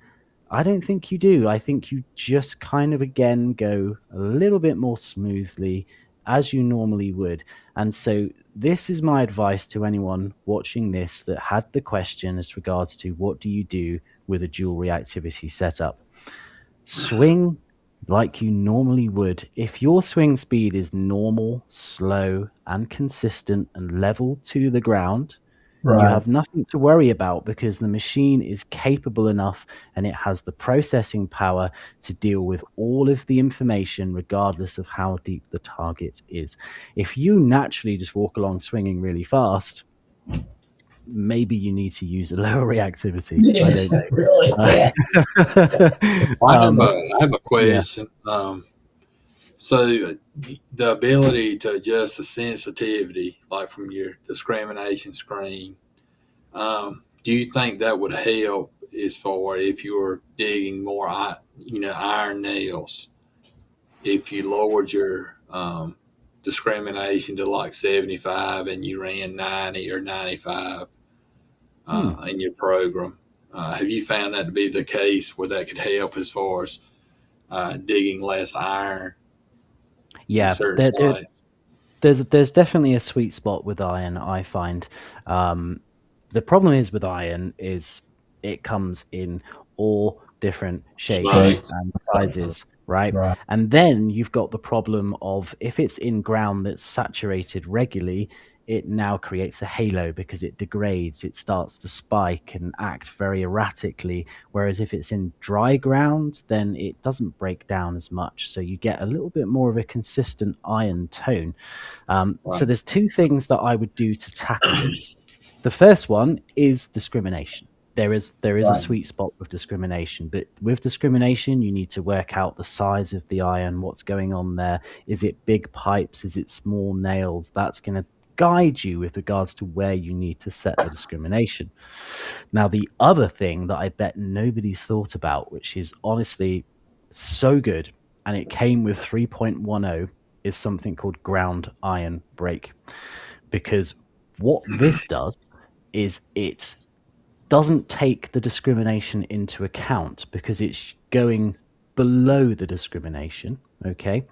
I don't think you do. I think you just kind of again go a little bit more smoothly as you normally would. And so, this is my advice to anyone watching this that had the question as regards to what do you do with a dual reactivity setup? Swing like you normally would. If your swing speed is normal, slow, and consistent and level to the ground, you Right. have nothing to worry about because the machine is capable enough and it has the processing power to deal with all of the information, regardless of how deep the target is. If you naturally just walk along swinging really fast, maybe you need to use a lower reactivity. I Yeah, don't know. really. Yeah. Um, I have a yeah. question. So the ability to adjust the sensitivity, like from your discrimination screen, do you think that would help as far if you were digging more, iron nails? If you lowered your discrimination to like 75 and you ran 90 or 95 Hmm. in your program, have you found that to be the case where that could help as far as digging less iron in Yeah. certain sites? There's definitely a sweet spot with iron, I find. Um, the problem is with iron is it comes in all different shapes Right. Shapes. and sizes, right? Right. And then you've got the problem of if it's in ground that's saturated regularly, it now creates a halo because it degrades, it starts to spike and act very erratically. Whereas if it's in dry ground, then it doesn't break down as much. So you get a little bit more of a consistent iron tone. So Right. there's two things that I would do to tackle this. The first one is discrimination. There is a Right. sweet spot with discrimination, but with discrimination, you need to work out the size of the iron, what's going on there. Is it big pipes? Is it small nails? That's going to guide you with regards to where you need to set the discrimination. Now, the other thing that I bet nobody's thought about, which is honestly so good, and it came with 3.10, is something called ground iron break. Because what this does is it doesn't take the discrimination into account because it's going below the discrimination. Okay.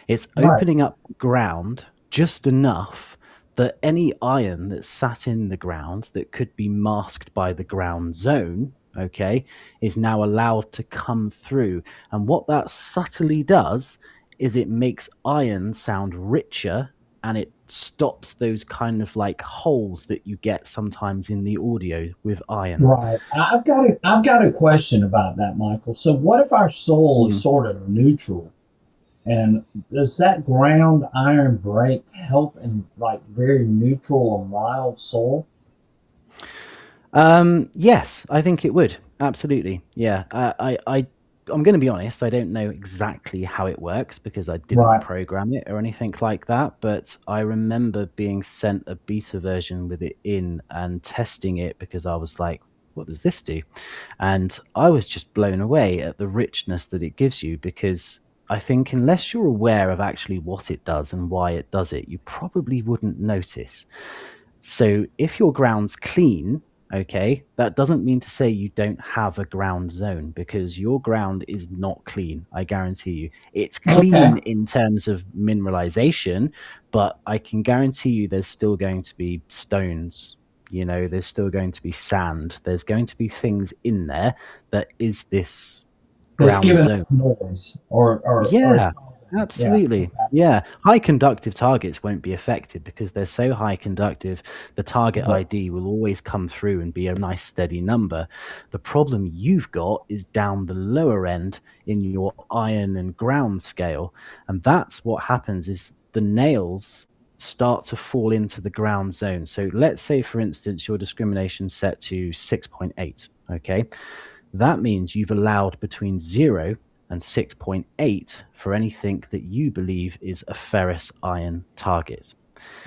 It's Right. opening up ground just enough that any iron that's sat in the ground that could be masked by the ground zone, okay, is now allowed to come through. And what that subtly does is it makes iron sound richer and it stops those kind of like holes that you get sometimes in the audio with iron. Right. I've got a question about that, Michael. So what if our soul is Mhm. sort of neutral? And does that ground iron break help in like very neutral or mild soul? Yes, I think it would. Absolutely. Yeah. I'm going to be honest. I don't know exactly how it works because I didn't Right. program it or anything like that. But I remember being sent a beta version with it in and testing it because I was like, what does this do? And I was just blown away at the richness that it gives you because I think unless you're aware of actually what it does and why it does it, you probably wouldn't notice. So if your ground's clean, okay, that doesn't mean to say you don't have a ground zone because your ground is not clean. I guarantee you. It's Okay. clean in terms of mineralization, but I can guarantee you there's still going to be stones. There's still going to be sand. There's going to be things in there that is this It's ground giving zone. off noise or Yeah, yeah. absolutely. Okay. Yeah. High conductive targets won't be affected because they're so high conductive, the target Right. ID will always come through and be a nice steady number. The problem you've got is down the lower end in your iron and ground scale. And that's what happens is the nails start to fall into the ground zone. So let's say, for instance, your discrimination set to 6.8. Okay. That means you've allowed between 0 and 6.8 for anything that you believe is a ferrous iron target.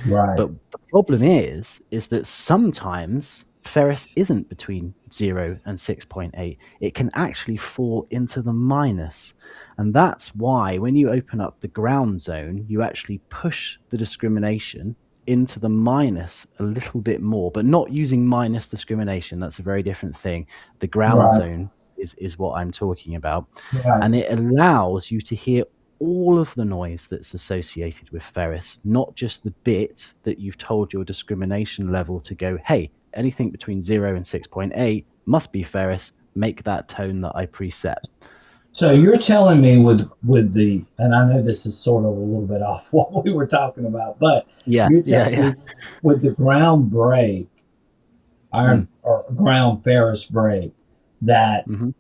Right. But the problem is that sometimes ferrous isn't between 0 and 6.8. It can actually fall into the minus. And that's why when you open up the ground zone, you actually push the discrimination into the minus a little bit more, but not using minus discrimination. That's a very different thing. The ground Right. zone is what I'm talking about. Right. And it allows you to hear all of the noise that's associated with ferrous, not just the bit that you've told your discrimination level to go, hey, anything between 0 and 6.8 must be ferrous, make that tone that I preset. So you're telling me with the, and I know this is sort of a little bit off what we were talking about, but Yeah, you're yeah, telling yeah. me with the ground break, Mm, iron or ground ferrous break, that hmm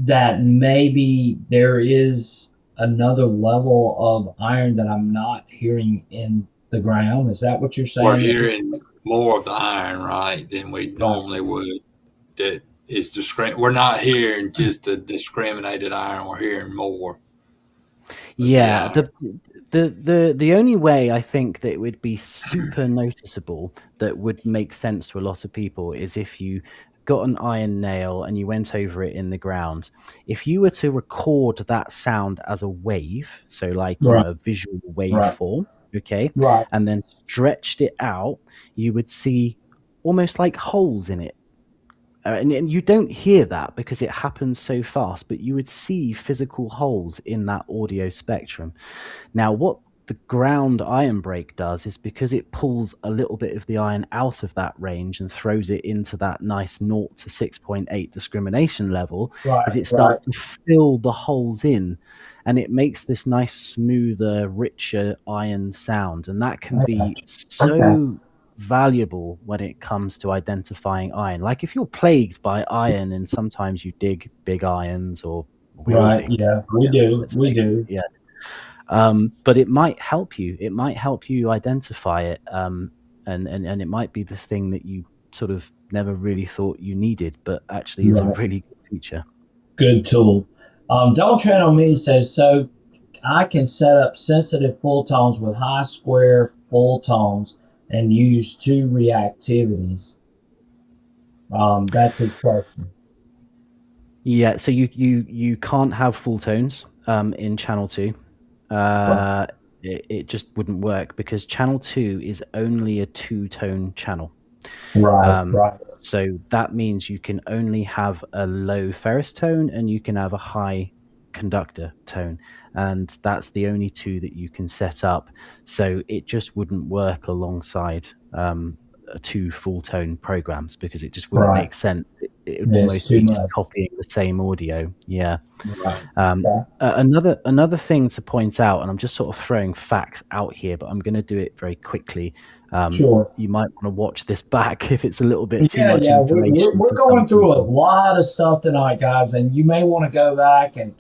that maybe there is another level of iron that I'm not hearing in the ground. Is that what you're We're saying at this hearing more of the iron, right, than we point? normally would. That is we're not hearing just the discriminated iron. We're hearing more of the Yeah, iron. the only way I think that it would be super noticeable that would make sense to a lot of people is if you got an iron nail and you went over it in the ground. If you were to record that sound as a wave, so like, Right, a visual right, waveform, okay, right, and then stretched it out, you would see almost like holes in it. And you don't hear that because it happens so fast, but you would see physical holes in that audio spectrum. Now, what the ground iron break does is because it pulls a little bit of the iron out of that range and throws it into that nice 0 to 6.8 discrimination level, right, is it right. starts to fill the holes in, and it makes this nice, smoother, richer iron sound. And that can I got be you. Okay. so valuable when it comes to identifying iron. Like if you're plagued by iron and sometimes you dig big irons, or we all Right. dig Yeah, we iron, do. let's We face it, do. yeah. But it might help you. It might help you identify it, and it might be the thing that you sort of never really thought you needed, but actually is a Right. really good feature. Good tool. Don't Tread on Me says, so I can set up sensitive full tones with high square full tones and use two reactivities. That's his question. Yeah, so you can't have full tones in channel 2. Right. Uh, it just wouldn't work because channel 2 is only a two-tone channel. Right. Right. So that means you can only have a low ferrous tone and you can have a high conductor tone. And that's the only two that you can set up. So it just wouldn't work alongside two full tone programs because it just wouldn't Right. make sense. It would It's almost too be just much. copying the same audio. Yeah. Right. Um, Okay. another thing to point out, and I'm just sort of throwing facts out here, but I'm going to do it very quickly. Sure. You might want to watch this back if it's a little bit too Yeah, much yeah, information we're for some going through a people. lot of stuff tonight, guys, and you may want to go back and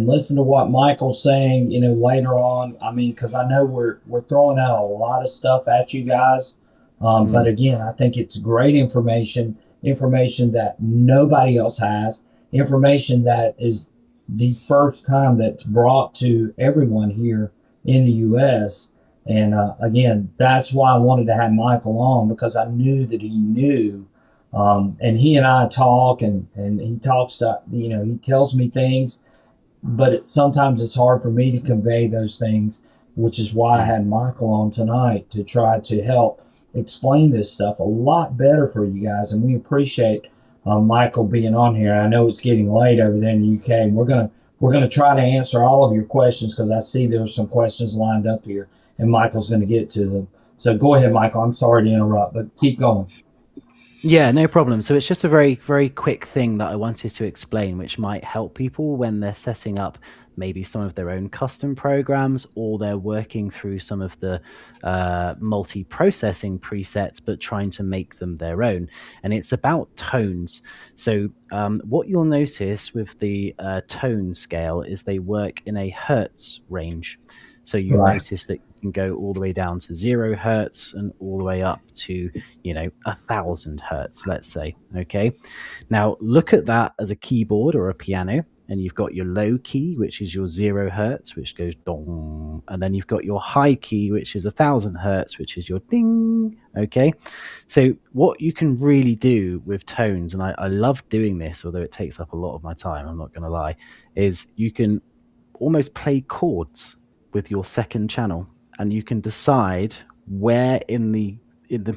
listen to what Michael's saying, later on. I mean, because I know we're throwing out a lot of stuff at you guys, but Mm, again, I think it's great information, information that nobody else has, information that is the first time that's brought to everyone here in the U.S. And again, that's why I wanted to have Michael on because I knew that he knew. And he and I talk, and he talks to, he tells me things, but sometimes it's hard for me to convey those things, which is why I mm. had Michael on tonight to try to help explain this stuff a lot better for you guys. And we appreciate Michael being on here. I know it's getting late over there in the UK, and we're gonna try to answer all of your questions because I see there's some questions lined up here, and Michael's going to get to them. So go ahead, Michael. I'm sorry to interrupt, but keep going. Yeah, no problem. So it's just a very, very quick thing that I wanted to explain, which might help people when they're setting up maybe some of their own custom programs, or they're working through some of the multi-processing presets, but trying to make them their own. And it's about tones. So what you'll notice with the tone scale is they work in a hertz range. So you Right. notice that you can go all the way down to 0 hertz and all the way up to 1,000 hertz, let's say. Okay. Now look at that as a keyboard or a piano, and you've got your low key, which is your 0 hertz, which goes dong, and then you've got your high key, which is 1,000 hertz, which is your ding. Okay. So what you can really do with tones, and I love doing this, although it takes up a lot of my time, I'm not going to lie, is you can almost play chords with your second channel, and you can decide where in the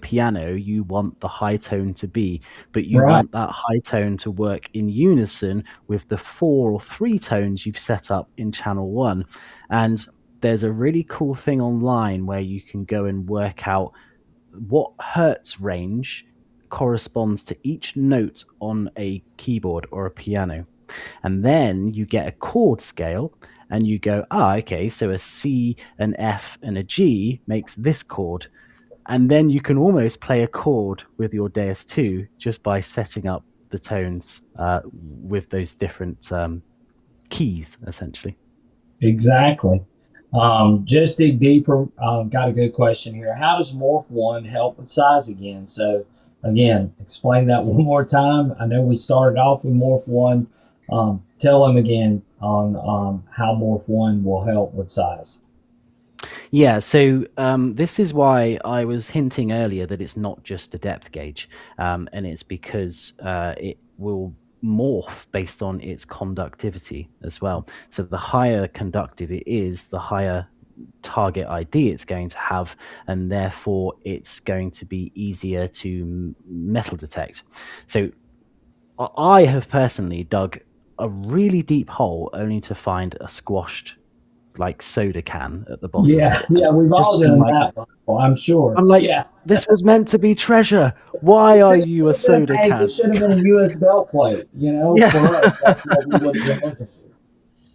piano you want the high tone to be, but you Right. want that high tone to work in unison with the 4 or 3 tones you've set up in channel 1. And there's a really cool thing online where you can go and work out what hertz range corresponds to each note on a keyboard or a piano. And then you get a chord scale and you go, okay, so a C, an F, and a G makes this chord. And then you can almost play a chord with your Deus II just by setting up the tones with those different keys, essentially. Exactly. Just dig deeper. Got a good question here. How does Morph One help with size again? So, again, explain that one more time. I know we started off with Morph One. Tell them again on how Morph One will help with size. Yeah, so this is why I was hinting earlier that it's not just a depth gauge, and it's because it will morph based on its conductivity as well. So the higher conductive it is, the higher target ID it's going to have, and therefore it's going to be easier to metal detect. So I have personally dug a really deep hole only to find a squashed like soda can at the bottom of Yeah, it. And yeah, we've just all been done like, that, Michael, I'm sure. I'm like, Yeah. this was meant to be treasure. Why are This you should a have been soda hey, can? this should have been a US belt plate, for us. That's Yeah. what we would have been looking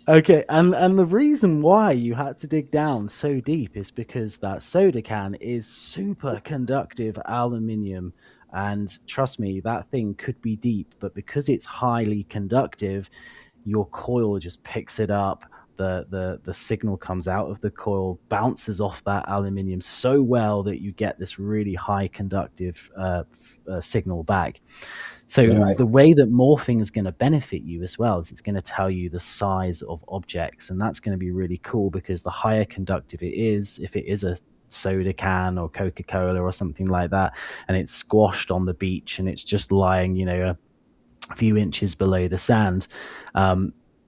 for. Okay, and the reason why you had to dig down so deep is because that soda can is super conductive aluminium. And trust me, that thing could be deep, but because it's highly conductive, your coil just picks it up. The signal comes out of the coil, bounces off that aluminium so well that you get this really high conductive signal back. So Right. the way that morphing is going to benefit you as well is it's going to tell you the size of objects, and that's going to be really cool because the higher conductive it is, if it is a soda can or Coca-Cola or something like that, and it's squashed on the beach and it's just lying, a few inches below the sand,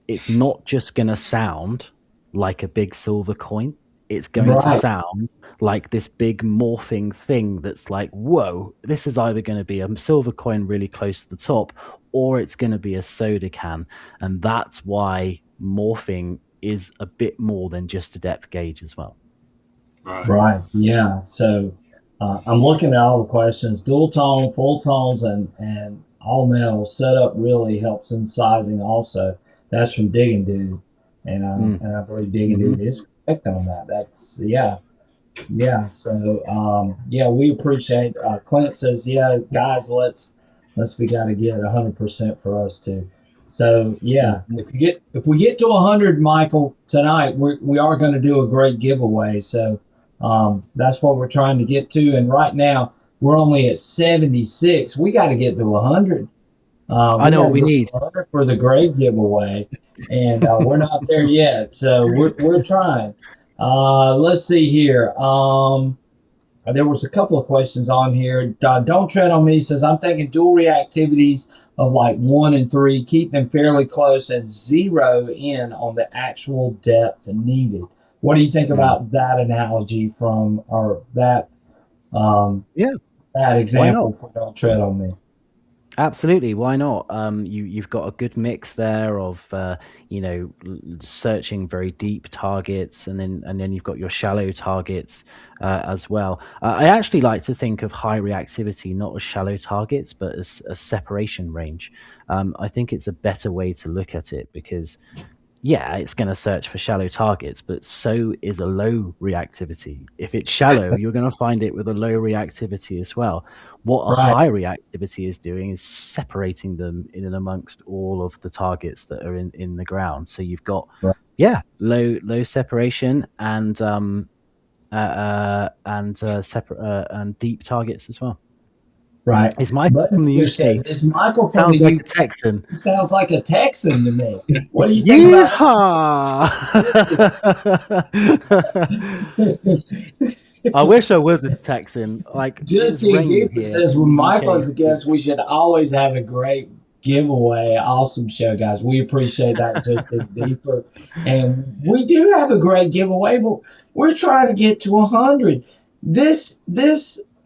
it's not just going to sound like a big silver coin. It's going to Right. sound like this big morphing thing that's like, whoa, this is either going to be a silver coin really close to the top or it's going to be a soda can. And that's why morphing is a bit more than just a depth gauge as well. Right. Right. Yeah. So I'm looking at all the questions. Dual tone, full tones, and all metal setup really helps in sizing. Also, that's from Digging Dude, and I believe Digging Mm-hmm. Dude is correct on that. That's yeah. So yeah, we appreciate. Clint says, yeah, guys, we got to get 100% for us too. So yeah, Mm-hmm. if we get to 100, Michael, tonight we are going to do a great giveaway. So that's what we're trying to get to. And right now we're only at 76. We got to get to 100. I We know got what to we get need. to 100 for the grade giveaway, and we're not there yet. So we're trying. Let's see here. There was a couple of questions on here. Don't Tread on Me says, I'm thinking dual reactivities of like 1 and 3, keep them fairly close and zero in on the actual depth needed. What do you think about that analogy from, or Yeah, that why not? example for Don't Tread on Me? Absolutely, why not? You've got a good mix there of searching very deep targets, and then you've got your shallow targets as well. I actually like to think of high reactivity not as shallow targets, but as a separation range. I think it's a better way to look at it because yeah, it's going to search for shallow targets, but so is a low reactivity. If it's shallow, you're going to find it with a low reactivity as well. What a Right. high reactivity is doing is separating them in and amongst all of the targets that are in the ground. So you've got, Right. yeah, low separation and separate and deep targets as well. Right. Is Michael Button from the Feeder UK? says, is Michael from Sounds the like a UK? Texan. He sounds like a Texan to me. What do you think about Yeehaw! Texas? I wish I was a Texan. Like Just it's Dig rained Deeper here says, in when the Michael UK is a for guest, we weeks. should always have a great giveaway. Awesome show, guys. We appreciate that. Just Dig Deeper. And we do have a great giveaway, but we're trying to get to 100. this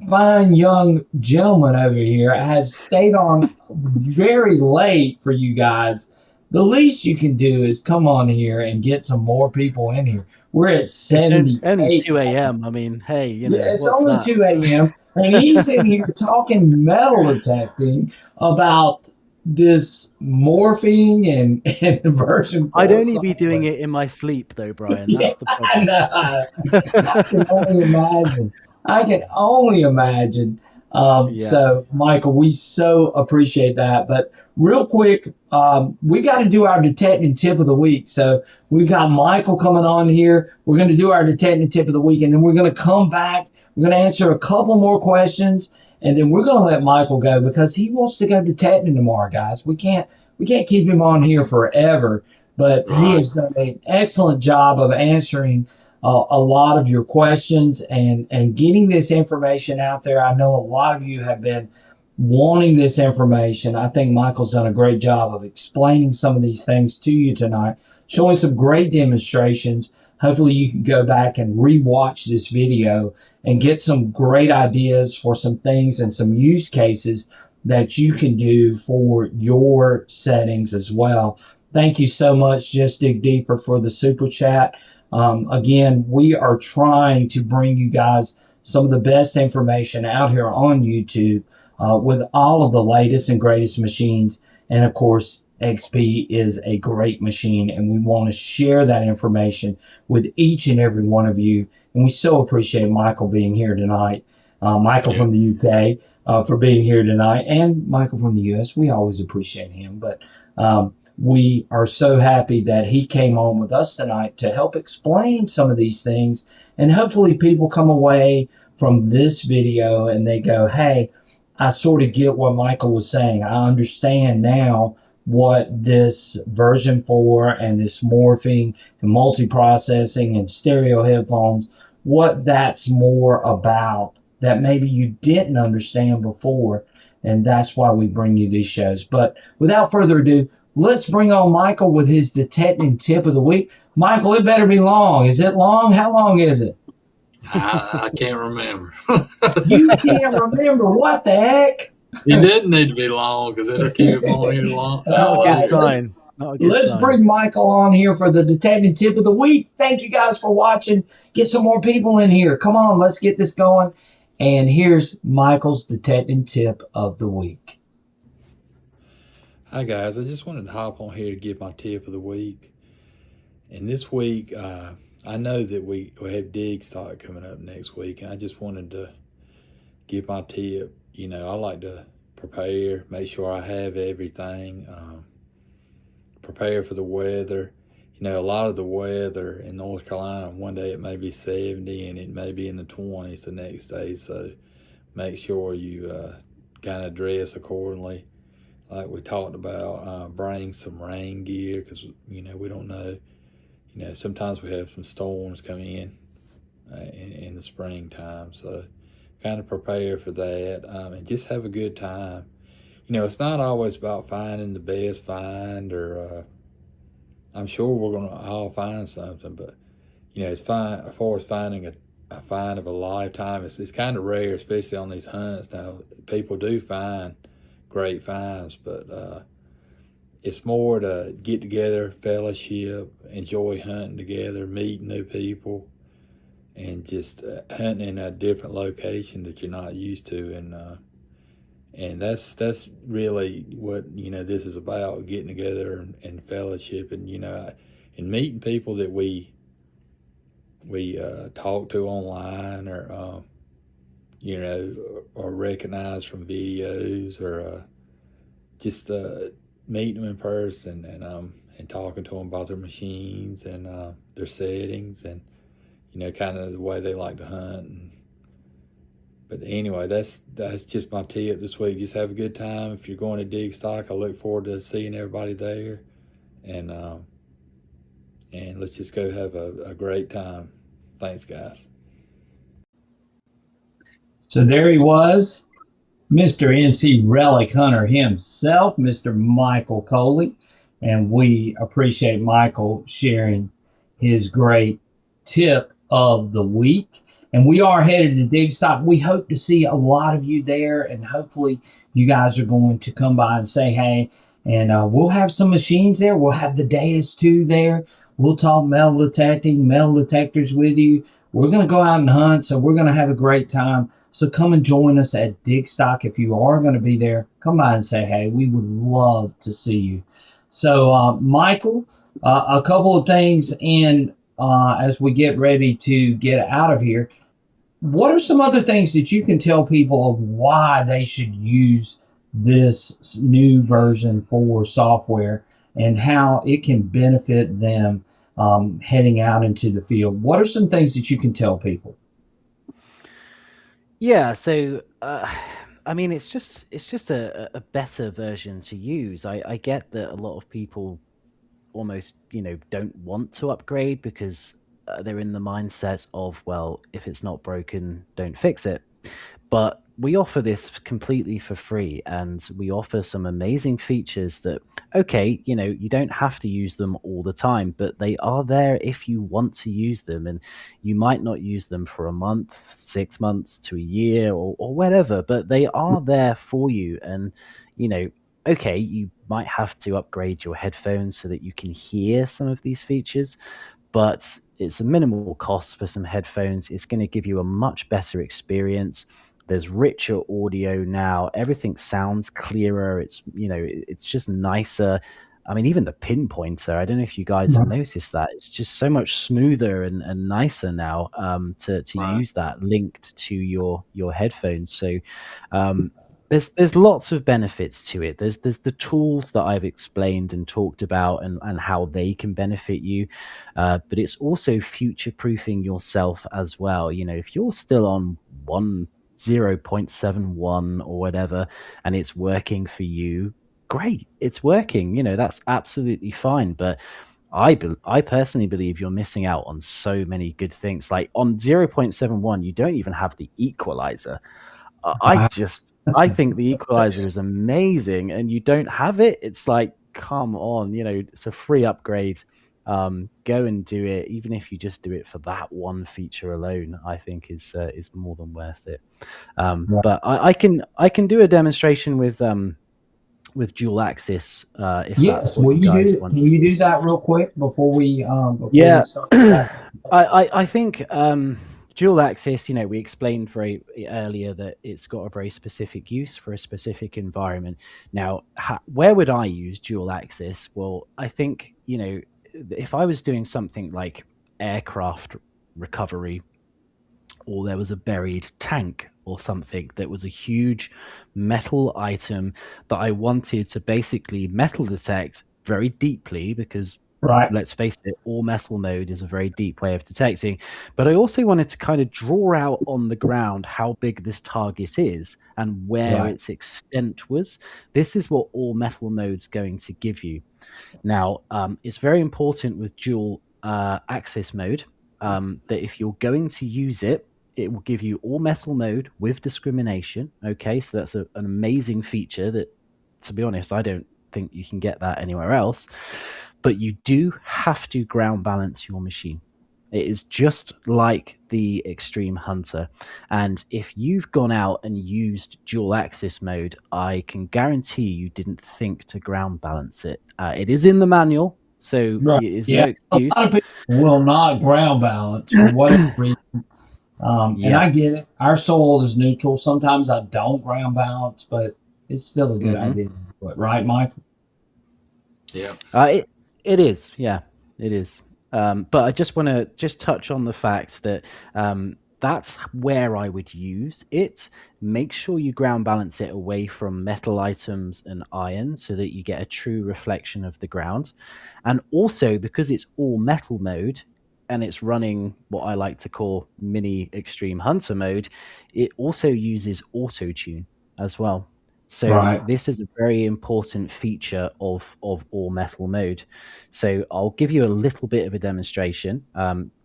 fine young gentleman over here has stayed on very late for you guys. The least you can do is come on here and get some more people in here. We're at It's only 78. 2 a.m. I mean, hey, Yeah, it's what's only that? 2 a.m. and he's in here talking metal detecting about this morphing and version I'd 4 only be doing software. it in my sleep, though, Brian. Yeah, That's the I problem. know. I can only imagine. I can only imagine. Yeah. So, Michael, we so appreciate that. But real quick, we got to do our detecting tip of the week. So we've got Michael coming on here. We're going to do our detecting tip of the week, and then we're going to come back. We're going to answer a couple more questions, and then we're going to let Michael go because he wants to go detecting tomorrow, guys. We can't keep him on here forever, but he Right. has done an excellent job of answering a lot of your questions and getting this information out there. I know a lot of you have been wanting this information. I think Michael's done a great job of explaining some of these things to you tonight, showing some great demonstrations. Hopefully, you can go back and rewatch this video and get some great ideas for some things and some use cases that you can do for your settings as well. Thank you so much, Just Dig Deeper, for the super chat. Again, we are trying to bring you guys some of the best information out here on YouTube with all of the latest and greatest machines. And of course, XP is a great machine, and we want to share that information with each and every one of you. And we so appreciate Michael being here tonight, Michael Yeah. from the UK for being here tonight, and Michael from the US. We always appreciate him. But we are so happy that he came on with us tonight to help explain some of these things. And hopefully, people come away from this video and they go, hey, I sort of get what Michael was saying. I understand now what this version 4 and this morphing and multiprocessing and stereo headphones, what that's more about that maybe you didn't understand before. And that's why we bring you these shows. But without further ado, let's bring on Michael with his detecting tip of the week. Michael, it better be long. Is it long? How long is it? I can't remember. You can't remember. What the heck? It didn't need to be long because it'll keep him on here long. Not a All good right, let's sign. Not a good let's sign. bring Michael on here for the detecting tip of the week. Thank you guys for watching. Get some more people in here. Come on, let's get this going. And here's Michael's detecting tip of the week. Hi guys, I just wanted to hop on here to give my tip of the week. And this week, I know that we have dig stock coming up next week, and I just wanted to give my tip. I like to prepare, make sure I have everything, prepare for the weather. A lot of the weather in North Carolina, one day it may be 70 and it may be in the 20s the next day. So make sure you kind of dress accordingly. Like we talked about, bring some rain gear because, we don't know. Sometimes we have some storms come in the springtime. So kind of prepare for that and just have a good time. It's not always about finding the best find or I'm sure we're going to all find something, but, it's fine as far as finding a find of a lifetime. It's kind of rare, especially on these hunts. Now, people do find great finds, but it's more to get together, fellowship, enjoy hunting together, meet new people, and just hunting in a different location that you're not used to. And that's really what this is about: getting together and fellowship, and and meeting people that we talk to online or or recognize from videos or just meeting them in person and talking to them about their machines and their settings and kind of the way they like to hunt. But anyway, that's just my tip this week. Just have a good time. If you're going to dig stock, I look forward to seeing everybody there, and let's just go have a great time. Thanks, guys. So there he was, Mr. NC Relic Hunter himself, Mr. Michael Coley. And we appreciate Michael sharing his great tip of the week. And we are headed to Dig Stop. We hope to see a lot of you there, and hopefully you guys are going to come by and say hey. And we'll have some machines there. We'll have the Deus II there. We'll talk metal detecting, metal detectors with you. We're going to go out and hunt, so we're going to have a great time. So come and join us at Dig Stock. If you are going to be there, come by and say hey. We would love to see you. So, Michael, a couple of things in as we get ready to get out of here. What are some other things that you can tell people of why they should use this new version 4 software and how it can benefit them heading out into the field? What are some things that you can tell people? Yeah, so I mean, it's just a better version to use. I get that a lot of people almost don't want to upgrade because they're in the mindset of, well, if it's not broken, don't fix it. But we offer this completely for free, and we offer some amazing features that, okay, you don't have to use them all the time, but they are there if you want to use them. And you might not use them for a month, 6 months to a year, or whatever, but they are there for you. And, you know, okay, you might have to upgrade your headphones so that you can hear some of these features, but it's a minimal cost for some headphones. It's going to give you a much better experience. There's richer audio now. Everything sounds clearer. It's just nicer. I mean, even the pinpointer, I don't know if you guys have Right. noticed that. It's just so much smoother and nicer now, to Right. use that linked to your headphones. So um, there's lots of benefits to it. There's the tools that I've explained and talked about, and how they can benefit you, but it's also future proofing yourself as well. If you're still on 0.71 or whatever, and it's working for you, great, it's working. That's absolutely fine. But I personally believe you're missing out on so many good things. Like on 0.71, you don't even have the equalizer. Wow. I think the equalizer is amazing, and you don't have it. It's like, come on, it's a free upgrade. Go and do it, even if you just do it for that one feature alone. I think is more than worth it. Right. But I can do a demonstration with dual axis, if that's Yes. what Will you you guys do? want Can to you do. do that real quick before we Yeah, start? I think dual axis. We explained very earlier that it's got a very specific use for a specific environment. Now, where would I use dual axis? Well, I think if I was doing something like aircraft recovery, or there was a buried tank or something that was a huge metal item that I wanted to basically metal detect very deeply, because Right. let's face it, all metal mode is a very deep way of detecting. But I also wanted to kind of draw out on the ground how big this target is and where Right. its extent was. This is what all metal mode's going to give you. Now, it's very important with dual axis mode, that if you're going to use it, it will give you all metal mode with discrimination. Okay, so that's an amazing feature that, to be honest, I don't think you can get that anywhere else. But you do have to ground balance your machine. It is just like the Extreme Hunter. And if you've gone out and used dual axis mode, I can guarantee you didn't think to ground balance it. It is in the manual, so Right. it is no Yeah. A excuse. lot of people will not ground balance for whatever reason. And Yeah. I get it. Our soil is neutral. Sometimes I don't ground balance, but it's still a good hmm idea to do it. Right, Michael? Yeah. it is, yeah, it is. But I just want to just touch on the fact that that's where I would use it. Make sure you ground balance it away from metal items and iron so that you get a true reflection of the ground. And also, because it's all metal mode and it's running what I like to call mini extreme hunter mode, it also uses auto tune as well. So Right. this is a very important feature of all metal mode. So I'll give you a little bit of a demonstration,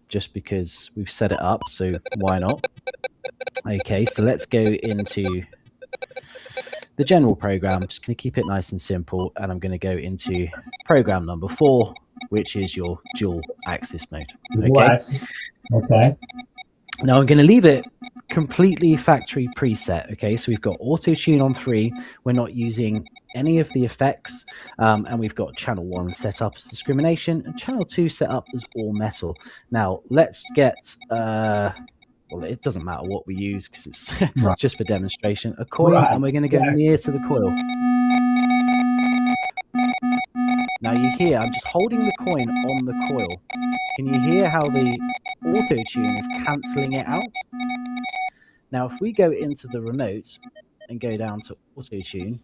just because we've set it up. So why not? Okay, so let's go into the general program. I'm just going to keep it nice and simple, and I'm going to go into program number 4, which is your dual axis mode. Dual Okay. axis. Okay. Now I'm going to leave it completely factory preset. Okay, so we've got auto tune on 3. We're not using any of the effects, and we've got channel 1 set up as discrimination and channel 2 set up as all metal. Now let's get well, it doesn't matter what we use because it's just for demonstration, a coin, and we're going to go near to the coil. Now you hear I'm just holding the coin on the coil. Can you hear how the auto tune is cancelling it out? Now if we go into the remote and go down to auto tune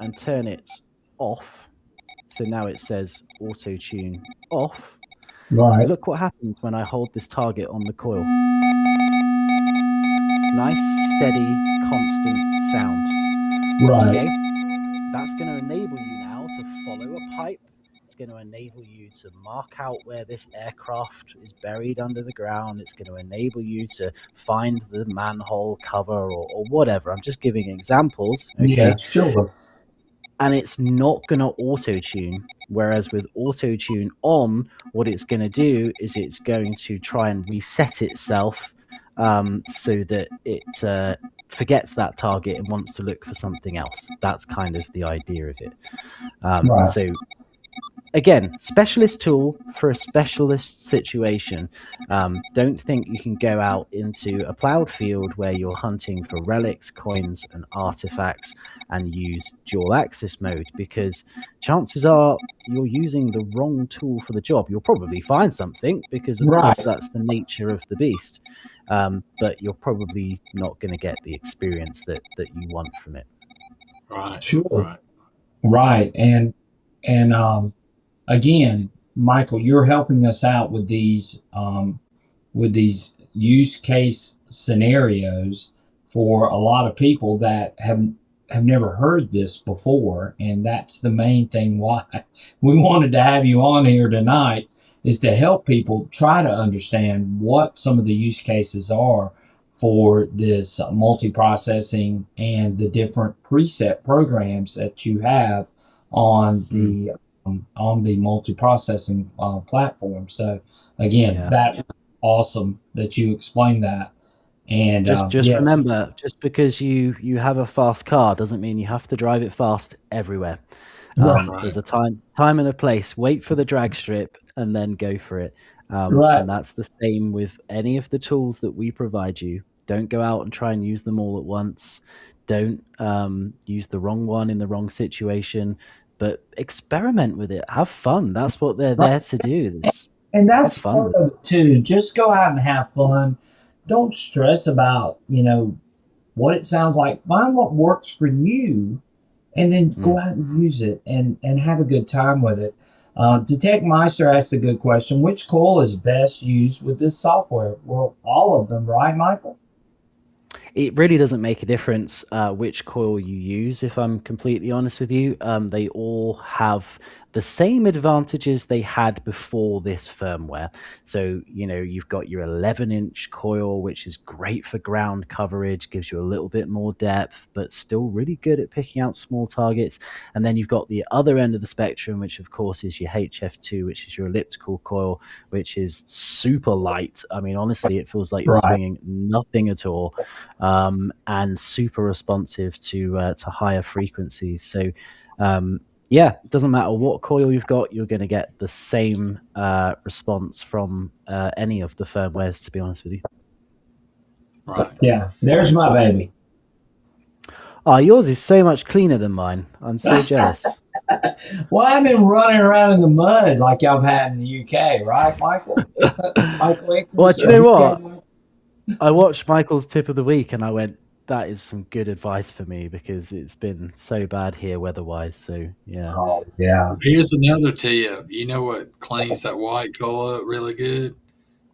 and turn it off, so now it says auto tune off. Right. Look what happens when I hold this target on the coil. Nice, steady, constant sound. Right. Okay, that's going to enable you now to follow a pipe. It's going to enable you to mark out where this aircraft is buried under the ground. It's going to enable you to find the manhole cover or whatever. I'm just giving examples. Okay. Yeah, sure. And it's not going to auto tune. Whereas with auto tune on, what it's going to do is it's going to try and reset itself so that it forgets that target and wants to look for something else. That's kind of the idea of it. Right. So again, specialist tool for a specialist situation. Don't think you can go out into a plowed field where you're hunting for relics, coins, and artifacts and use dual axis mode, because chances are you're using the wrong tool for the job. You'll probably find something because, of course, that's the nature of the beast. But you're probably not going to get the experience that you want from it. Right. Sure. Right. And again, Michael, you're helping us out with these use case scenarios for a lot of people that have never heard this before, and that's the main thing why we wanted to have you on here tonight, is to help people try to understand what some of the use cases are for this multi-processing and the different preset programs that you have on the multi-processing platform. So again, that was awesome that you explained that. And just remember, just because you have a fast car doesn't mean you have to drive it fast everywhere. There's a time and a place. Wait for the drag strip and then go for it. And that's the same with any of the tools that we provide you. Don't go out and try and use them all at once. Don't use the wrong one in the wrong situation, but experiment with it. Have fun. That's what they're there to do. And that's part of it too. Just go out and have fun. Don't stress about, what it sounds like. Find what works for you and then go out and use it and have a good time with it. Detect Meister asked a good question. Which coil is best used with this software? Well, all of them, right, Michael? It really doesn't make a difference which coil you use, if I'm completely honest with you. They all have the same advantages they had before this firmware. So, you've got your 11-inch coil, which is great for ground coverage, gives you a little bit more depth, but still really good at picking out small targets. And then you've got the other end of the spectrum, which of course is your HF2, which is your elliptical coil, which is super light. I mean, honestly, it feels like you're swinging nothing at all. And super responsive to higher frequencies. So, it doesn't matter what coil you've got, you're going to get the same response from any of the firmwares, to be honest with you. Right. Yeah, there's my baby. Oh, yours is so much cleaner than mine. I'm so jealous. Well, I've been running around in the mud like y'all had in the UK, right, Michael? Michael Eakers, well, do you know what? I watched Michael's tip of the week and I went, that is some good advice for me because it's been so bad here weather-wise. So, yeah. Oh, yeah. Here's another tip. You know what cleans that white coal up really good?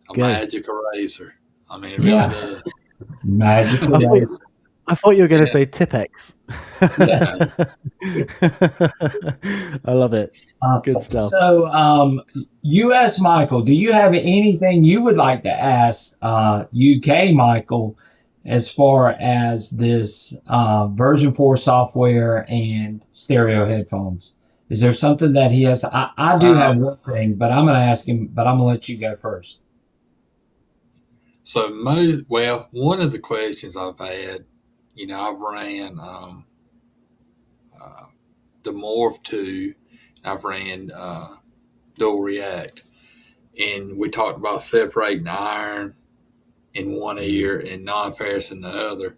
A magic eraser. I mean, it really does. Magic eraser. I thought you were going to say Tipex. I love it. Good stuff. So, U.S. Michael, do you have anything you would like to ask UK Michael as far as this version 4 software and stereo headphones? Is there something that he has? I do have one thing, but I'm going to ask him, but I'm going to let you go first. So one of the questions I've had, I've ran the Morph 2, I've ran dual react, and we talked about separating iron in one ear and non-ferrous in the other.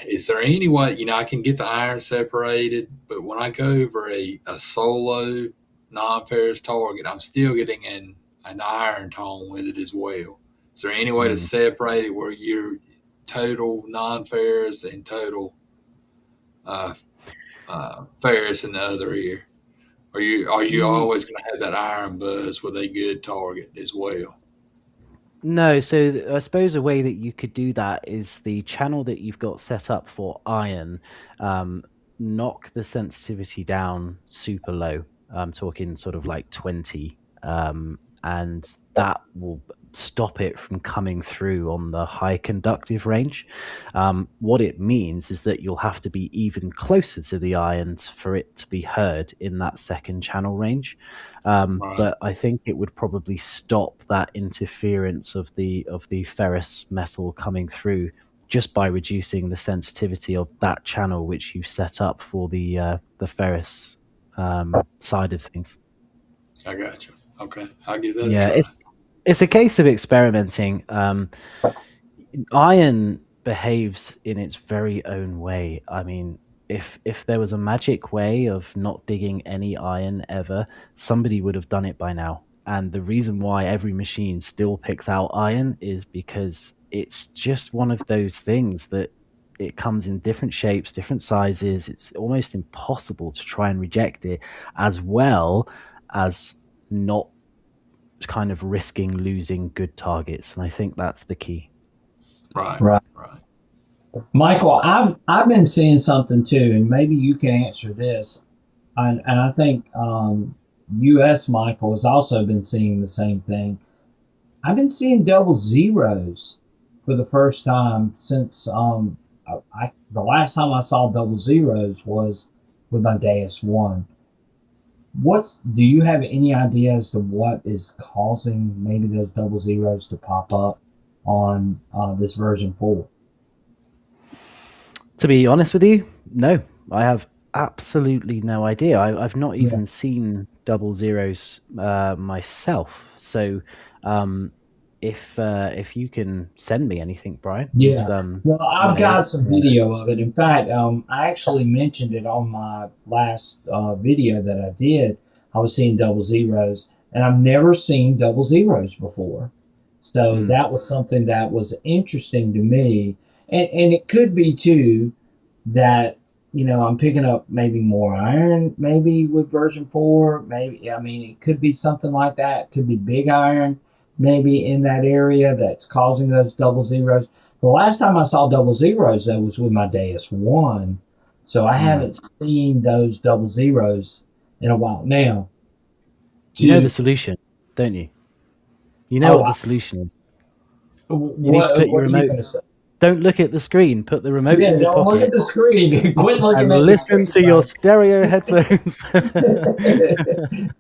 Is there any way, I can get the iron separated, but when I go over a solo non-ferrous target, I'm still getting an iron tone with it as well. Is there any way to separate it where you're total non-ferrous and total ferrous in the other ear? Are you always going to have that iron buzz with a good target as well? No, so I suppose a way that you could do that is the channel that you've got set up for iron, knock the sensitivity down super low. I'm talking sort of like 20, and that will stop it from coming through on the high conductive range. What it means is that you'll have to be even closer to the irons for it to be heard in that second channel range. Right. But I think it would probably stop that interference of the ferrous metal coming through just by reducing the sensitivity of that channel which you set up for the ferrous side of things. I got you. Okay, I'll give that Yeah, a try. it's a case of experimenting. Iron behaves in its very own way. I mean, if there was a magic way of not digging any iron ever, somebody would have done it by now. And the reason why every machine still picks out iron is because it's just one of those things that it comes in different shapes, different sizes. It's almost impossible to try and reject it, as well as not kind of risking losing good targets. And I think that's the key. Right. Michael, I've been seeing something too, and maybe you can answer this. And I think U.S. Michael has also been seeing the same thing. I've been seeing double zeros for the first time since the last time I saw double zeros was with my Deus I. Do you have any idea as to what is causing maybe those double zeros to pop up on this version 4? To be honest with you, no, I have absolutely no idea. I've not even seen double zeros myself. So if you can send me anything, Brian. Well, I've got some video of it. In fact, I actually mentioned it on my last video that I did. I was seeing double zeros, and I've never seen double zeros before. So that was something that was interesting to me. And it could be too that, I'm picking up maybe more iron, maybe with version 4. Maybe, I mean, it could be something like that. It could be big iron, maybe in that area that's causing those double zeros. The last time I saw double zeros, that was with my Deus I. So I haven't seen those double zeros in a while. Now, you know the solution, don't you? You know what the solution is. You need to put your remote. Don't look at the screen. Put the remote in your pocket. Don't look at the screen. Quit looking and at the screen. Listen to your stereo headphones.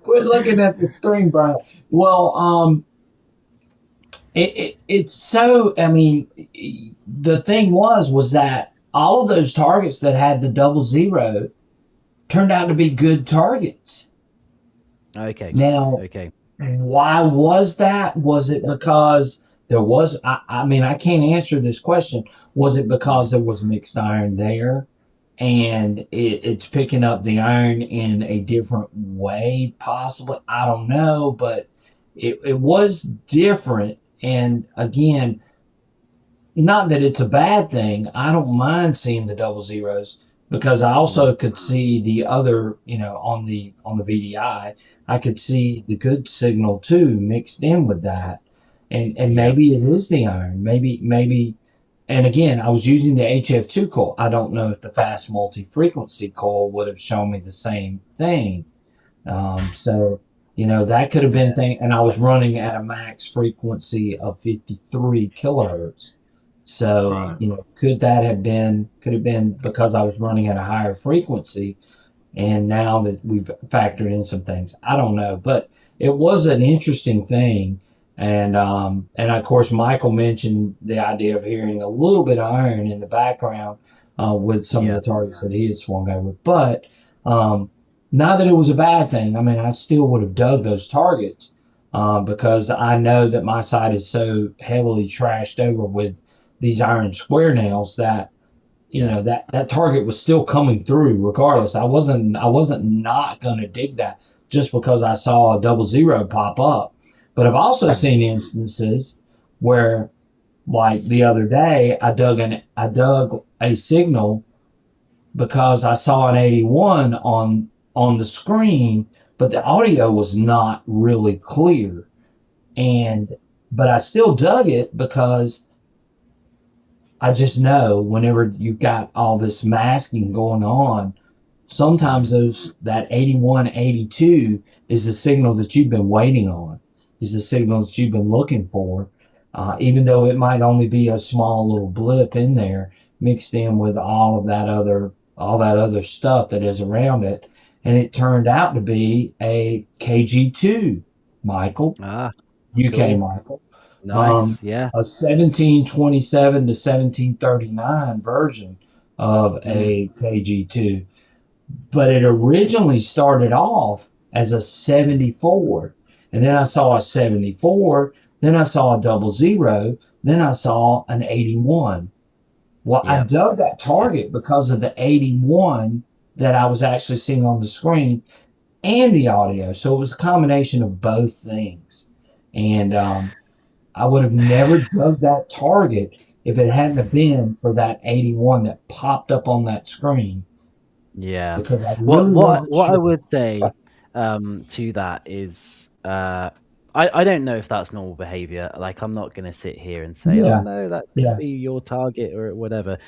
Quit looking at the screen, Brian. Well, it's so. I mean, the thing was that all of those targets that had the double zero turned out to be good targets. Okay. Now, why was that? Was it because there was, I mean, I can't answer this question. Was it because there was mixed iron there and it's picking up the iron in a different way, possibly? I don't know, but it was different. And again, not that it's a bad thing. I don't mind seeing the double zeros because I also could see the other, on the VDI, I could see the good signal too mixed in with that. And maybe it is the iron. Maybe, and again, I was using the HF2 coil. I don't know if the fast multi-frequency coil would have shown me the same thing. So, that could have been thing. And I was running at a max frequency of 53 kilohertz. So, could have been because I was running at a higher frequency. And now that we've factored in some things, I don't know, but it was an interesting thing. And of course, Michael mentioned the idea of hearing a little bit of iron in the background with some of Yeah. the targets that he had swung over. But um, not that it was a bad thing. I mean, I still would have dug those targets because I know that my side is so heavily trashed over with these iron square nails that Yeah. that target was still coming through regardless. I wasn't not going to dig that just because I saw a 00 pop up. But I've also seen instances where, like the other day, I dug a signal because I saw an 81 on the screen, but the audio was not really clear. And but I still dug it because I just know whenever you've got all this masking going on, sometimes that 81, 82 is the signal that you've been waiting on, is the signal that you've been looking for, even though it might only be a small little blip in there mixed in with all that other stuff that is around it. And it turned out to be a KG2, Michael, Ah, UK cool. Michael, um, Nice. Yeah. a 1727 to 1739 version of Mm. a KG2, but it originally started off as a 74. And then I saw a 74, then I saw a 00, then I saw an 81. Well, I Yeah. dug that Yeah. target because of the 81 that I was actually seeing on the screen and the audio. So it was a combination of both things. And I would have never dug that target if it hadn't have been for that 81 that popped up on that screen Yeah. because I What really what wasn't what I sure. would say to that is I don't know if that's normal behavior. Like I'm not gonna sit here and say, oh Yeah, no, that could yeah, be your target or whatever.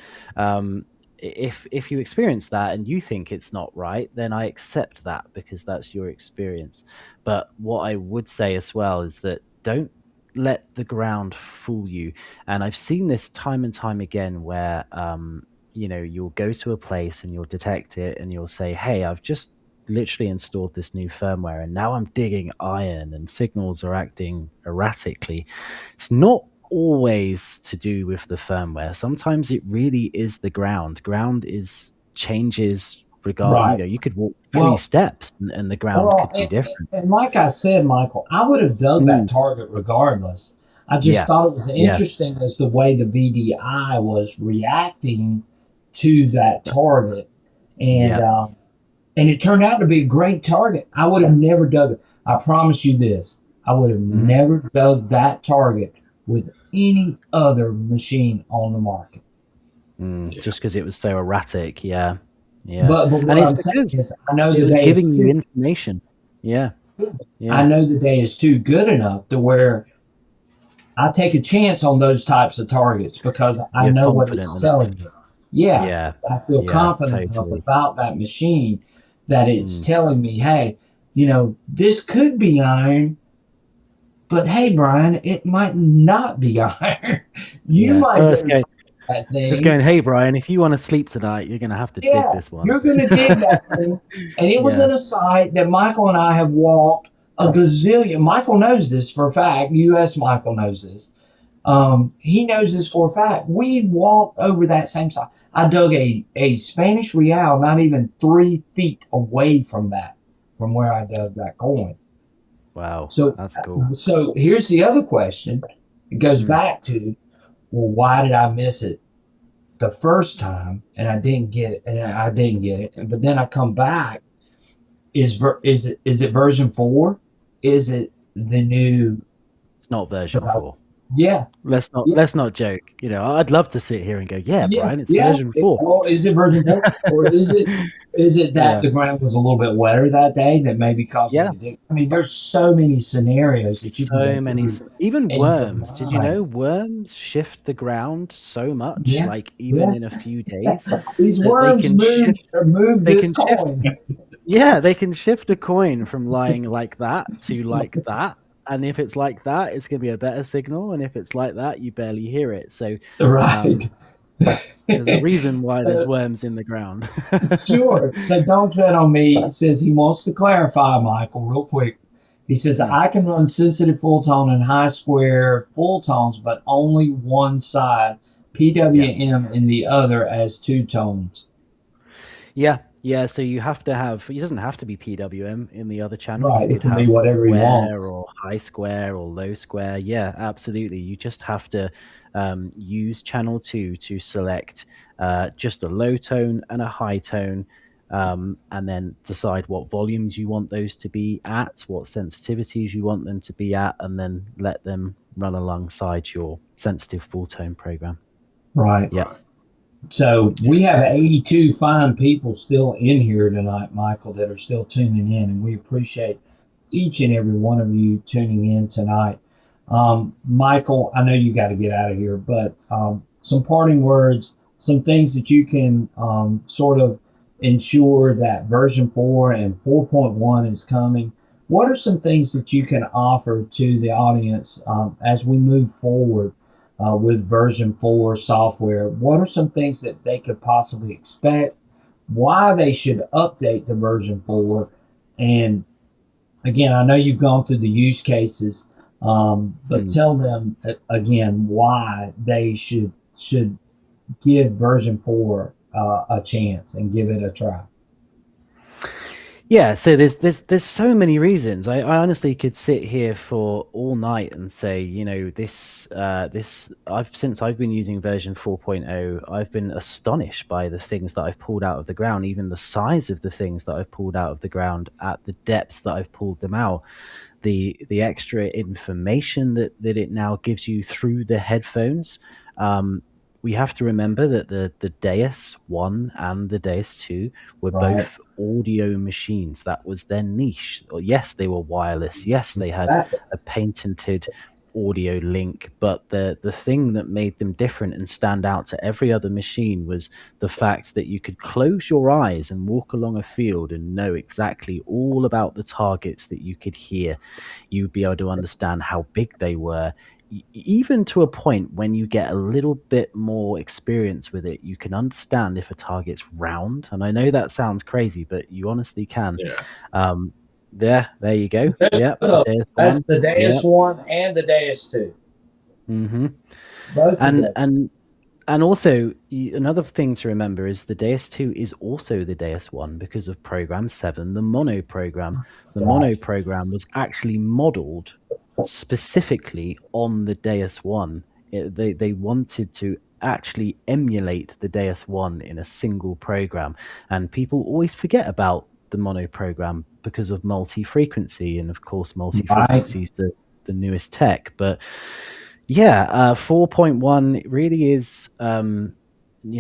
If you experience that and you think it's not right, then I accept that because that's your experience. But what I would say as well is that don't let the ground fool you. And I've seen this time and time again where you'll go to a place and you'll detect it and you'll say, hey, I've just literally installed this new firmware and now I'm digging iron and signals are acting erratically. It's not always to do with the firmware. Sometimes it really is the ground. Ground is changes regard, right. you could walk three Well, steps and the ground well, could be different. and like I said, Michael, I would have dug that Mm, target regardless. I just yeah, thought it was yeah, interesting as the way the VDI was reacting to that target, and yeah. um, and it turned out to be a great target. I would have never dug it. I promise you this. I would have Hmm. never dug that target with any other machine on the market. Yeah. Just because it was so erratic. Yeah, yeah. But And what it's I'm saying because is, I know it the was day is giving you too. information. Yeah, I yeah. know the day is too good enough to where I take a chance on those types of targets because I You're know what confident it's enough. telling me. Yeah, Yeah, I feel yeah, confident enough totally. about that machine that it's Mm, telling me, hey, this could be iron, but hey, Brian, it might not be iron. You yeah. might Oh, go to that it's thing. going, hey, Brian, if you want to sleep tonight, you're going to have to dig Yeah, this one. you're going to dig that thing. And it was Yeah, in a site that Michael and I have walked a gazillion. Michael knows this for a fact. US Michael knows this. He knows this for a fact. We walked over that same site. I dug a Spanish real not even 3 feet away from where I dug that coin. wow, So, that's cool. so here's the other question. It goes Mm, back to, well, why did I miss it the first time and I didn't get it and I didn't get it, but then I come back. Is it version 4? Is it the new? it's not Because version I 4. yeah, Let's not yeah, let's not joke. I'd love to sit here and go, yeah, yeah, Brian, it's yeah. version 4. Well, is it version 4, or is it that Yeah, the ground was a little bit wetter that day that maybe caused me yeah. to dig? I mean, there's so many scenarios that you can go So many, through even in your worms. Did you mind. know worms shift the ground so much, Yeah, like even yeah. in a few days, These that they worms can moved shift? moved They this can shift. coin. Yeah, they can shift a coin from lying like that to like that. And if it's like that, it's going to be a better signal. And if it's like that, you barely hear it. So Right. um, there's a reason why there's So, worms in the ground. sure. So don't tread on me. He says he wants to clarify, Michael, real quick. He says, Hmm. I can run sensitive full tone and high square full tones, but only one side, Yeah. PWM in the other as two tones. Yeah, yeah. So you have to have. It doesn't have to be PWM in the other channel. You Right. It could can be have whatever he square wants. or high square or low square. Yeah, absolutely. You just have to use channel 2 to select just a low tone and a high tone, and then decide what volumes you want those to be at, what sensitivities you want them to be at, and then let them run alongside your sensitive full tone program. Right. Yeah. So we have 82 fine people still in here tonight, Michael, that are still tuning in, and we appreciate each and every one of you tuning in tonight. Michael, I know you got to get out of here, but some parting words, some things that you can sort of ensure that version 4 and 4.1 is coming. What are some things that you can offer to the audience as we move forward with version 4 software? What are some things that they could possibly expect? Why they should update to version 4? And again, I know you've gone through the use cases, but Mm. tell them again why they should give version 4 a chance and give it a try. Yeah, so there's so many reasons. I honestly could sit here for all night and say, this I've since I've been using version 4.0, I've been astonished by the things that I've pulled out of the ground, even the size of the things that I've pulled out of the ground at the depths that I've pulled them out. The extra information that it now gives you through the headphones. We have to remember that the Deus 1 and the Deus 2 were Right. both audio machines. That was their niche. Or yes, they were wireless. Yes, they had Exactly. a patented audio link, but the thing that made them different and stand out to every other machine was the fact that you could close your eyes and walk along a field and know exactly all about the targets that you could hear. You'd be able to understand how big they were. Even to a point when you get a little bit more experience with it, you can understand if a target's round. And I know that sounds crazy, but you honestly can. Yeah. Um, there you go. There's Yep, both of them. there's That's one. the Deus Yep. 1 and the Deus 2. Hmm. Both of And them. and and also another thing to remember is the Deus 2 is also the Deus 1 because of program 7, the mono program. The mono Right. program was actually modeled specifically on the Deus 1. They wanted to actually emulate the Deus 1 in a single program, and people always forget about the mono program because of multi-frequency, and of course Right. multi-frequency is the newest tech. But yeah, 4.1 really is, you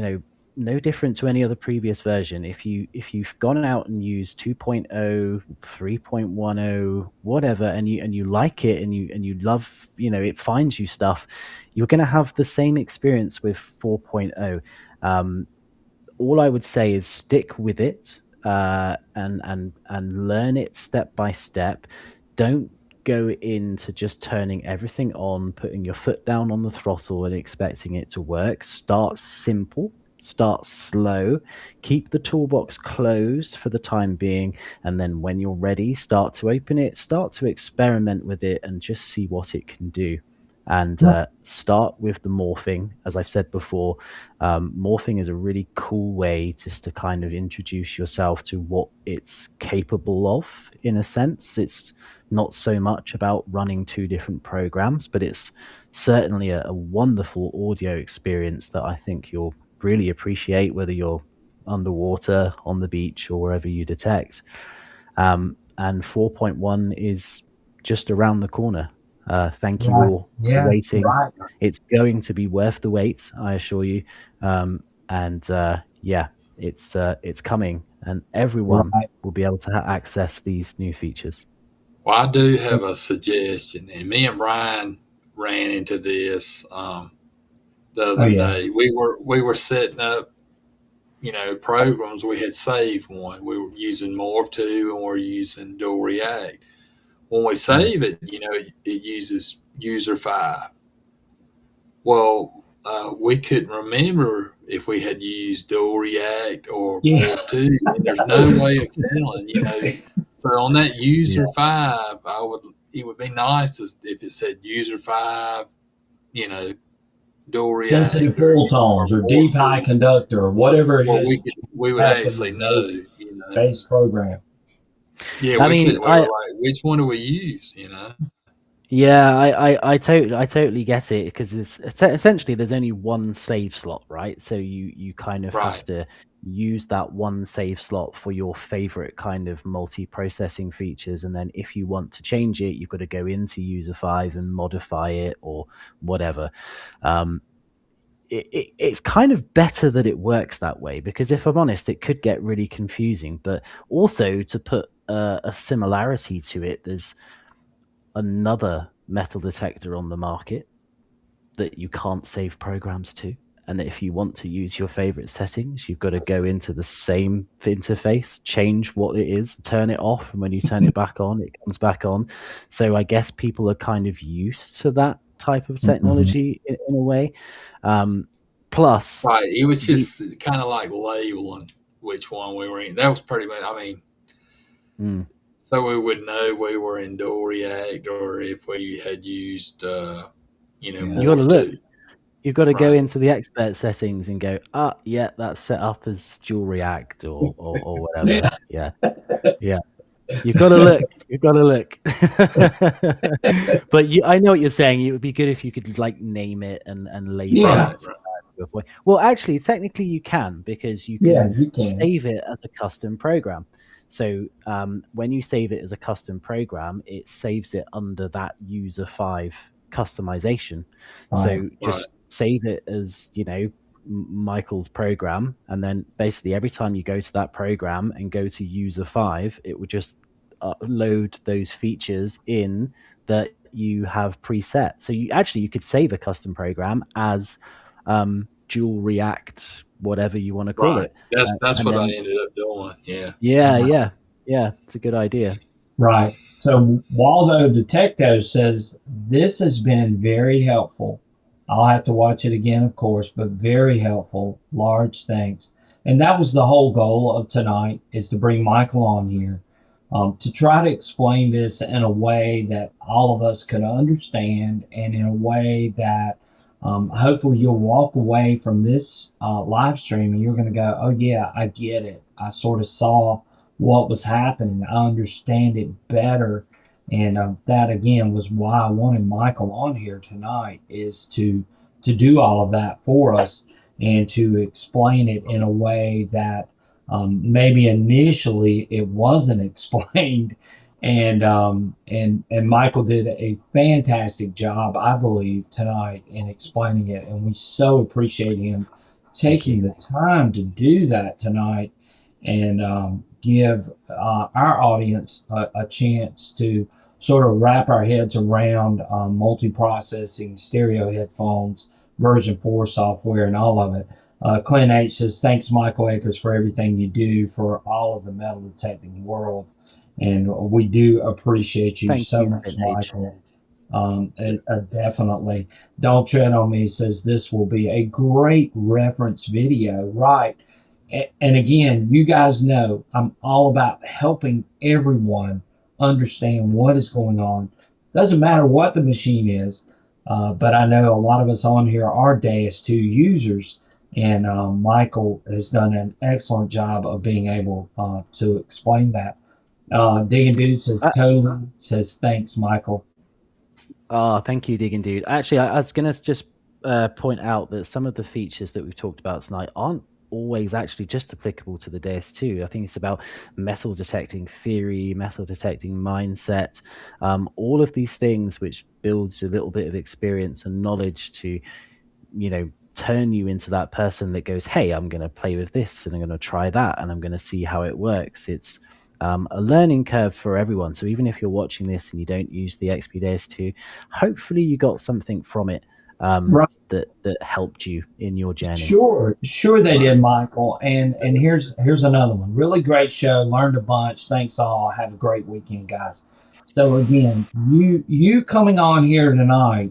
know, no different to any other previous version. If you've gone out and used 2.0, 3.10, whatever, and you like it and you love, it finds you stuff, you're going to have the same experience with 4.0. All I would say is stick with it, and learn it step by step. Don't go into just turning everything on, putting your foot down on the throttle and expecting it to work. Start simple, start slow, keep the toolbox closed for the time being, and then when you're ready, start to open it, start to experiment with it, and just see what it can do. And start with the morphing. As I've said before, morphing is a really cool way just to kind of introduce yourself to what it's capable of. In a sense, it's not so much about running two different programs, but it's certainly a wonderful audio experience that I think you'll really appreciate, whether you're underwater, on the beach, or wherever you detect. And 4.1 is just around the corner. Thank you Right. all for Yeah. waiting. Right. It's going to be worth the wait, I assure you. And yeah, it's coming, and everyone Right. will be able to access these new features. Well, I do have a suggestion, and me and Brian ran into this the Oh other yeah. day. We were setting up, programs. We had saved one. We were using Morph 2 and we're using Dual React. When we Yeah. save it, it uses user 5. Well, we couldn't remember if we had used Dual React or Yeah. Morph 2, and there's no way of telling. So on that user 5, it would be nice if it said user 5, you know, dual Sensitive reactor, full or tones or more deep high full. conductor or whatever it Well, is that you we would have for actually your know, you know. base program. Yeah, I we mean, were like, which one do we use, you know? yeah, I totally get it because it's essentially there's only one save slot, right? So you kind of have Right, to use that one save slot for your favorite kind of multi-processing features, and then if you want to change it, you've got to go into user 5 and modify it or whatever. Um, it's kind of better that it works that way because if I'm honest, it could get really confusing. But also to put a similarity to it, there's another metal detector on the market that you can't save programs to. And if you want to use your favorite settings, you've got to go into the same interface, change what it is, turn it off. And when you turn it back on, it comes back on. So I guess people are kind of used to that type of technology in a way. Plus, right. It was the just kind of like labeling which one we were in. That was pretty much, I mean, mm, so we would know we were in dual react or if we had used, you know, Yeah. you got to Morph look. 2. You've got to go Right. into the expert settings and go, yeah, that's set up as dual react or whatever. Yeah. Yeah, yeah. You've got to look. You've got to look. But I know what you're saying. It would be good if you could like name it and label Yeah. Right, it. right. To a point. Well, actually, technically you can because you Yeah, can you can. save it as a custom program. So when you save it as a custom program, it saves it under that user 5 customization. Right. So Right. just save it as, Michael's program. And then basically every time you go to that program and go to user 5, it would just load those features in that you have preset. So you could save a custom program as dual react, whatever you want to call Right. it. That's And what I then, ended up doing. Yeah. yeah, yeah, yeah, it's a good idea. Right. So Waldo Detecto says this has been very helpful. I'll have to watch it again, of course, but very helpful. Large thanks. And that was the whole goal of tonight is to bring Michael on here to try to explain this in a way that all of us could understand and in a way that hopefully you'll walk away from this live stream and you're going to go, oh, yeah, I get it. I sort of saw what was happening. I understand it better. And that again was why I wanted Michael on here tonight is to do all of that for us and to explain it in a way that maybe initially it wasn't explained. And Michael did a fantastic job, I believe, tonight in explaining it. And we so appreciate him Thank taking you. the time to do that tonight and give our audience a chance to sort of wrap our heads around multi-processing stereo headphones, version 4 software, and all of it. Clint H says, thanks, Michael Eakers, for everything you do for all of the metal detecting world. And we do appreciate you Thank so you, much, Clint H. Michael. Yeah. Definitely. Don't Tread on Me says this will be a great reference video, right? And again, you guys know I'm all about helping everyone understand what is going on. Doesn't matter what the machine is, but I know a lot of us on here are Deus II users, and Michael has done an excellent job of being able to explain that. Digging Dude says Uh, totally, says thanks, Michael. Thank you, Digging Dude. Actually, I was going to just point out that some of the features that we've talked about tonight aren't always actually just applicable to the DS2. I think it's about metal detecting theory, metal detecting mindset, all of these things which builds a little bit of experience and knowledge to, turn you into that person that goes, hey, I'm going to play with this and I'm going to try that and I'm going to see how it works. It's a learning curve for everyone. So even if you're watching this and you don't use the XP Deus II, hopefully you got something from it Right. that helped you in your journey. Sure they did, Michael. And here's another one. Really great show. Learned a bunch. Thanks all. Have a great weekend, guys. So again, you coming on here tonight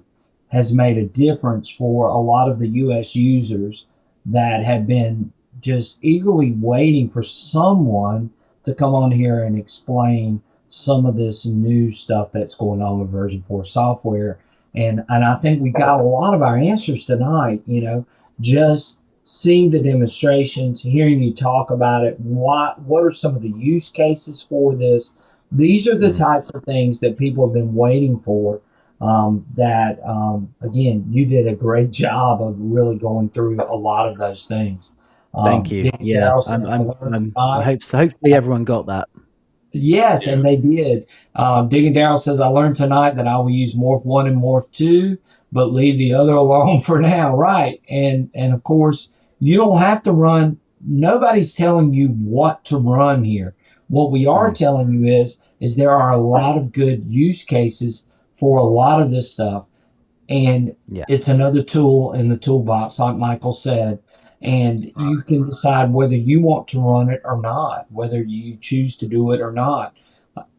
has made a difference for a lot of the US users that have been just eagerly waiting for someone to come on here and explain some of this new stuff that's going on with version 4 software. And I think we got a lot of our answers tonight, just seeing the demonstrations, hearing you talk about it. What are some of the use cases for this? These are the types of things that people have been waiting for. Again, you did a great job of really going through a lot of those things. Thank you. Dick Yeah, Darrell says, I learned I tonight. hope so. Hopefully everyone got that. Yes, Yeah. and they did. Digging Darrell says, I learned tonight that I will use Morph 1 and Morph 2, but leave the other alone for now. Right. And of course, you don't have to run. Nobody's telling you what to run here. What we are telling you is there are a lot of good use cases for a lot of this stuff. And it's another tool in the toolbox, like Michael said. And you can decide whether you want to run it or not, whether you choose to do it or not.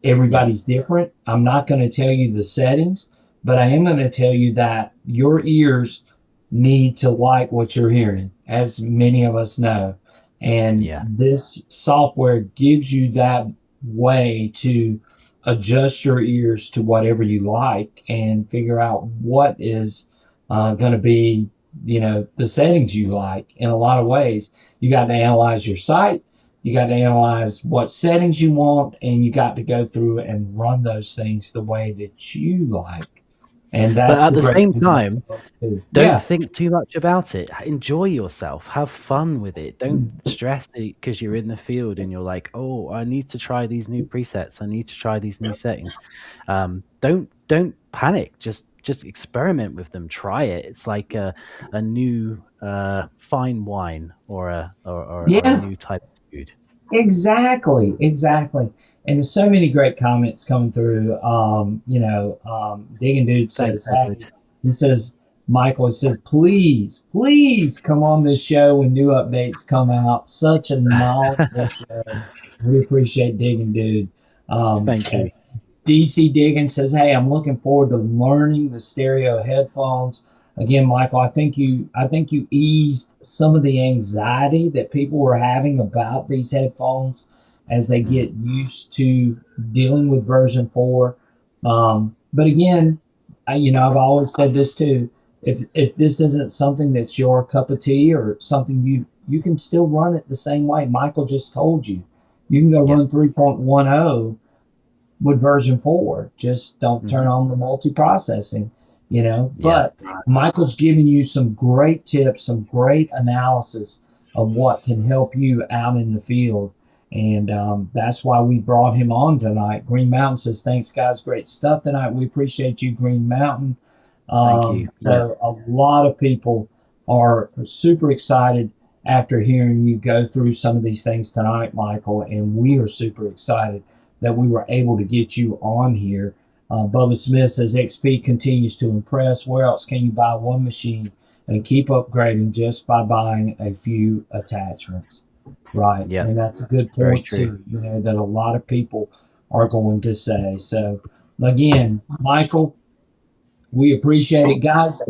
Everybody's different. I'm not going to tell you the settings, but I am going to tell you that your ears need to like what you're hearing, as many of us know. And this software gives you that way to adjust your ears to whatever you like and figure out what is going to be, the settings you like. In a lot of ways, you got to analyze your site, you got to analyze what settings you want, and you got to go through and run those things the way that you like. And that's but at the same time, don't Yeah. think too much about it. Enjoy yourself. Have fun with it. Don't stress it because you're in the field and you're like, oh, I need to try these new presets. I need to try these new settings. Don't panic. Just experiment with them. Try it. It's like a new fine wine or a new type of food. Exactly. And there's so many great comments coming through. Digging Dude says, Thanks, he says, Michael, he says, please come on this show when new updates come out. Such a knowledgeable show. We appreciate Digging Dude. Thank you. DC Diggin says, hey, I'm looking forward to learning the stereo headphones. Again, Michael, I think you eased some of the anxiety that people were having about these headphones as they get used to dealing with version 4. But again, I've always said this too. If this isn't something that's your cup of tea or something you can still run it the same way. Michael just told you. You can go run 3.10 with version 4. Just don't turn on the multi-processing, but Michael's giving you some great tips, some great analysis of what can help you out in the field. And that's why we brought him on tonight. Green Mountain says, thanks guys, great stuff tonight. We appreciate you, Green Mountain. Thank you. So a lot of people are super excited after hearing you go through some of these things tonight, Michael, and we are super excited that we were able to get you on here. Bubba Smith says, XP continues to impress. Where else can you buy one machine and keep upgrading just by buying a few attachments? Right. Yeah. And that's a good point too, that a lot of people are going to say. So again, Michael, we appreciate it, guys.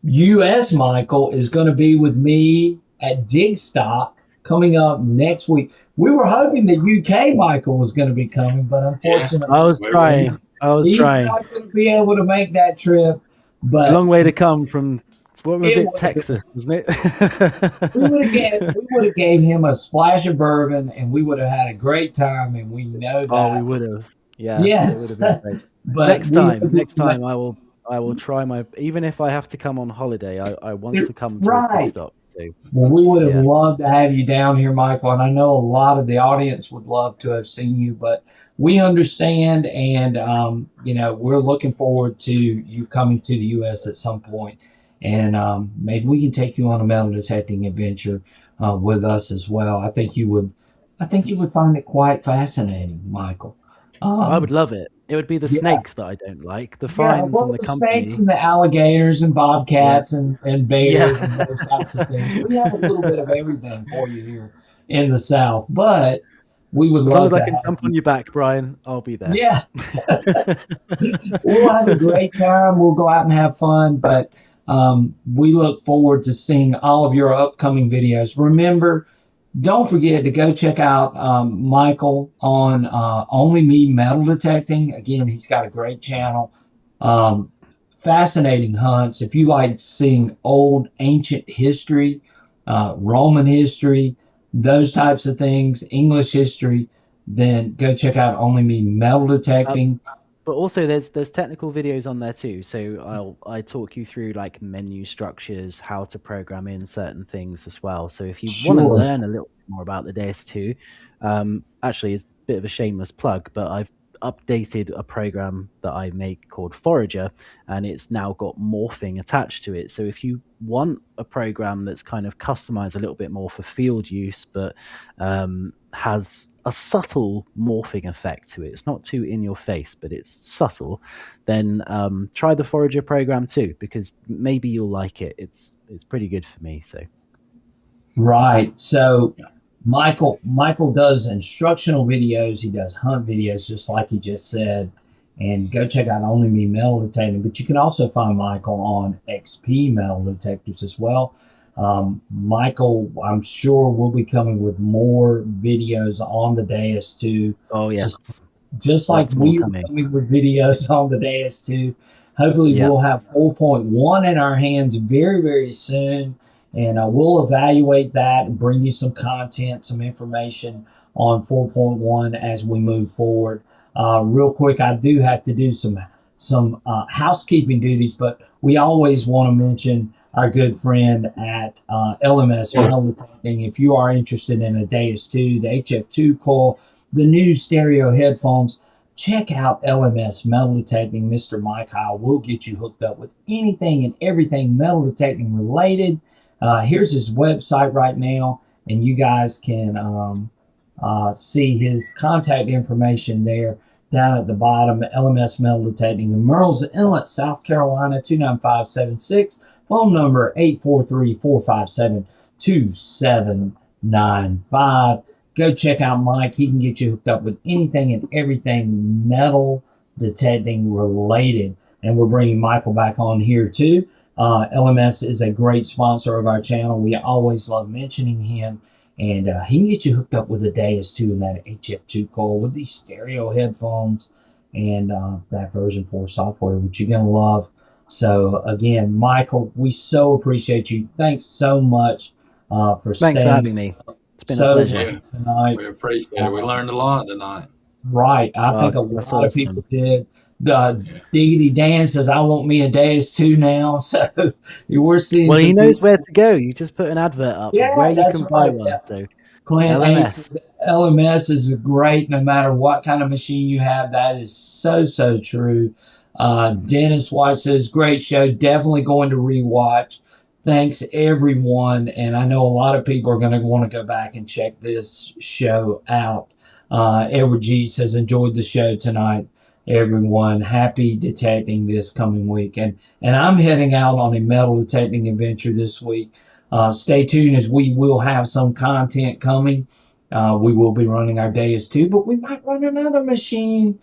US Michael is going to be with me at Digstock coming up next week. We were hoping that UK Michael was going to be coming, but unfortunately, I was trying. He's not going to be able to make that trip. But it's a long way to come from, what was it, Texas, wasn't it? we would have gave him a splash of bourbon, and we would have had a great time. And we know that. Oh, we would have. Yeah. Yes. It would have been great. But next time, I will try my. Even if I have to come on holiday, I want to come to a pit stop. So, well, we would have loved to have you down here, Michael, and I know a lot of the audience would love to have seen you, but we understand, and we're looking forward to you coming to the U.S. at some point, and maybe we can take you on a metal detecting adventure with us as well. I think you would find it quite fascinating, Michael. I would love it. It would be the snakes that I don't like, the fines and the company. Snakes and the alligators and bobcats and bears and those types of things. We have a little bit of everything for you here in the South, but we would love to. As long as I can jump on your back, Brian, I'll be there. Yeah. We'll have a great time. We'll go out and have fun, but we look forward to seeing all of your upcoming videos. Remember, don't forget to go check out Michael on Only Me Metal Detecting. Again, he's got a great channel. Um, Fascinating hunts. If you like seeing old ancient history, Roman history, those types of things, English history, then go check out Only Me Metal Detecting. But also there's technical videos on there too. So I talk you through like menu structures, how to program in certain things as well. So if you want to Sure. learn a little bit more about the DS2, actually it's a bit of a shameless plug, but I've updated a program that I make called Forager, and it's now got morphing attached to it. So if you want a program that's kind of customized a little bit more for field use, but has a subtle morphing effect to it, it's not too in your face, but it's subtle, then try the Forager program too, because maybe you'll like it. It's pretty good for me. So Right. So Michael does instructional videos. He does hunt videos, just like he just said. And go check out Only Me Metal Detecting. But you can also find Michael on XP Metal Detectors as well. Michael, I'm sure, will be coming with more videos on the Deus too. oh Just yes, just like lots more we are coming. coming with videos on the Deus too. Hopefully, Yeah. we'll have 4.1 in our hands very, very soon. And we'll evaluate that and bring you some content, some information on 4.1 as we move forward. Real quick, I do have to do some housekeeping duties, but we always want to mention our good friend at LMS Metal Detecting. If you are interested in a Deus 2, the HF2 coil, the new stereo headphones, check out LMS Metal Detecting. Mr. Mike Howell will get you hooked up with anything and everything metal detecting related. Here's his website right now, and you guys can see his contact information there down at the bottom. LMS Metal Detecting in Murrells Inlet, South Carolina, 29576. Phone number 843-457-2795. Go check out Mike. He can get you hooked up with anything and everything metal detecting related. And we're bringing Michael back on here too. LMS is a great sponsor of our channel. We always love mentioning him. And he can get you hooked up with a Deus 2 and that HF2 coil with these stereo headphones and that version 4 software, which you're going to love. So, again, Michael, we so appreciate you. Thanks so much for Thanks for staying having me. It's been a so pleasure. We, late tonight. we appreciate it. We Uh, learned a lot tonight. Right. I think a That's lot of people awesome. did. The Yeah. Diggity Dan says, I want me a Deus 2 now. So we're seeing Well, he some knows people. where to go. You just put an advert up of where Yeah, you that's can buy right. one. So Clint A LMS. says LMS is great no matter what kind of machine you have. That is so, so true. Dennis White says, great show. Definitely going to rewatch. Thanks, everyone. And I know a lot of people are going to want to go back and check this show out. Edward G says, enjoyed the show tonight, everyone. Happy detecting this coming week. And I'm heading out on a metal detecting adventure this week. Stay tuned as we will have some content coming. We will be running our days too, but we might run another machine.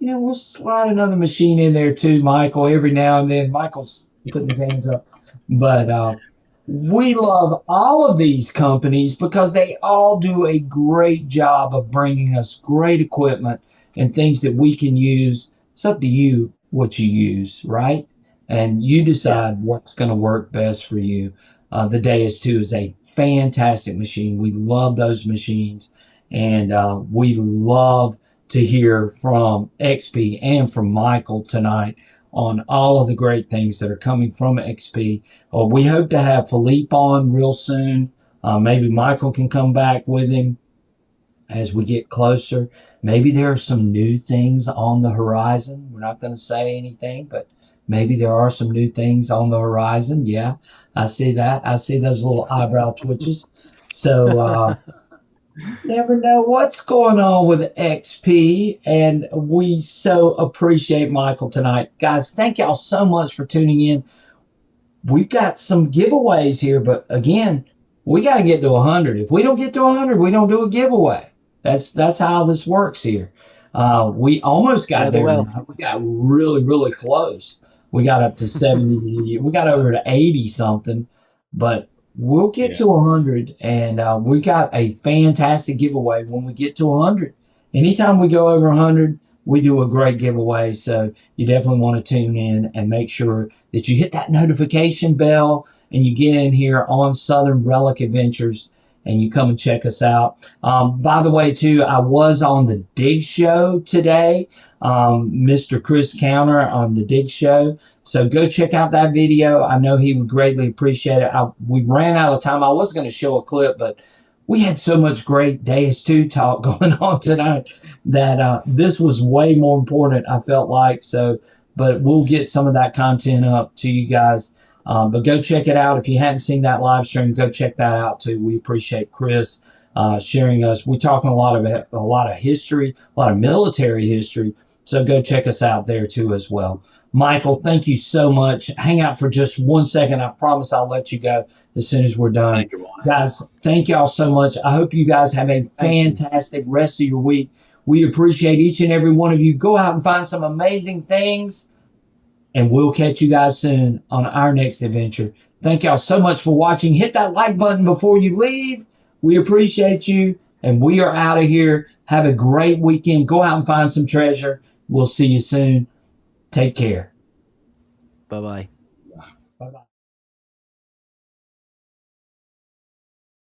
You know, we'll slide another machine in there too, Michael, every now and then. Michael's putting his hands up. But we love all of these companies because they all do a great job of bringing us great equipment and things that we can use. It's up to you what you use, right? And you Yeah. decide what's going to work best for you. The Deus 2 is a fantastic machine. We love those machines. And we love to hear from XP and from Michael tonight on all of the great things that are coming from XP. We hope to have Philippe on real soon. Maybe Michael can come back with him as we get closer. Maybe there are some new things on the horizon. We're not going to say anything, but maybe there are some new things on the horizon. Yeah, I see that. I see those little eyebrow twitches. So, never know what's going on with XP. And we so appreciate Michael tonight. Guys, thank y'all so much for tuning in. We've got some giveaways here, but again, we got to get to 100. If we don't get to 100, we don't do a giveaway. That's how this works here. We almost got Spread the there wealth. tonight. We got really, really close. We got up to 70. We got over to 80 something, but we'll get to 100, and we got a fantastic giveaway when we get to 100. Anytime we go over 100, we do a great giveaway. So you definitely want to tune in and make sure that you hit that notification bell and you get in here on Southern Relic Adventures and you come and check us out. By the way, too, I was on the Dig Show today, Mr. Chris Counter on the Dig Show. So go check out that video. I know he would greatly appreciate it. We ran out of time. I was going to show a clip, but we had so much great Deus II talk going on tonight that this was way more important, I felt like. So, but we'll get some of that content up to you guys. But go check it out. If you hadn't seen that live stream, go check that out too. We appreciate Chris sharing us. We're talking a lot of history, a lot of military history. So go check us out there too as well. Michael, thank you so much. Hang out for just 1 second. I promise I'll let you go as soon as we're done. Thank you, guys, thank y'all so much. I hope you guys have a fantastic rest of your week. We appreciate each and every one of you. Go out and find some amazing things, and we'll catch you guys soon on our next adventure. Thank y'all so much for watching. Hit that like button before you leave. We appreciate you, and we are out of here. Have a great weekend. Go out and find some treasure. We'll see you soon. Take care. Bye-bye.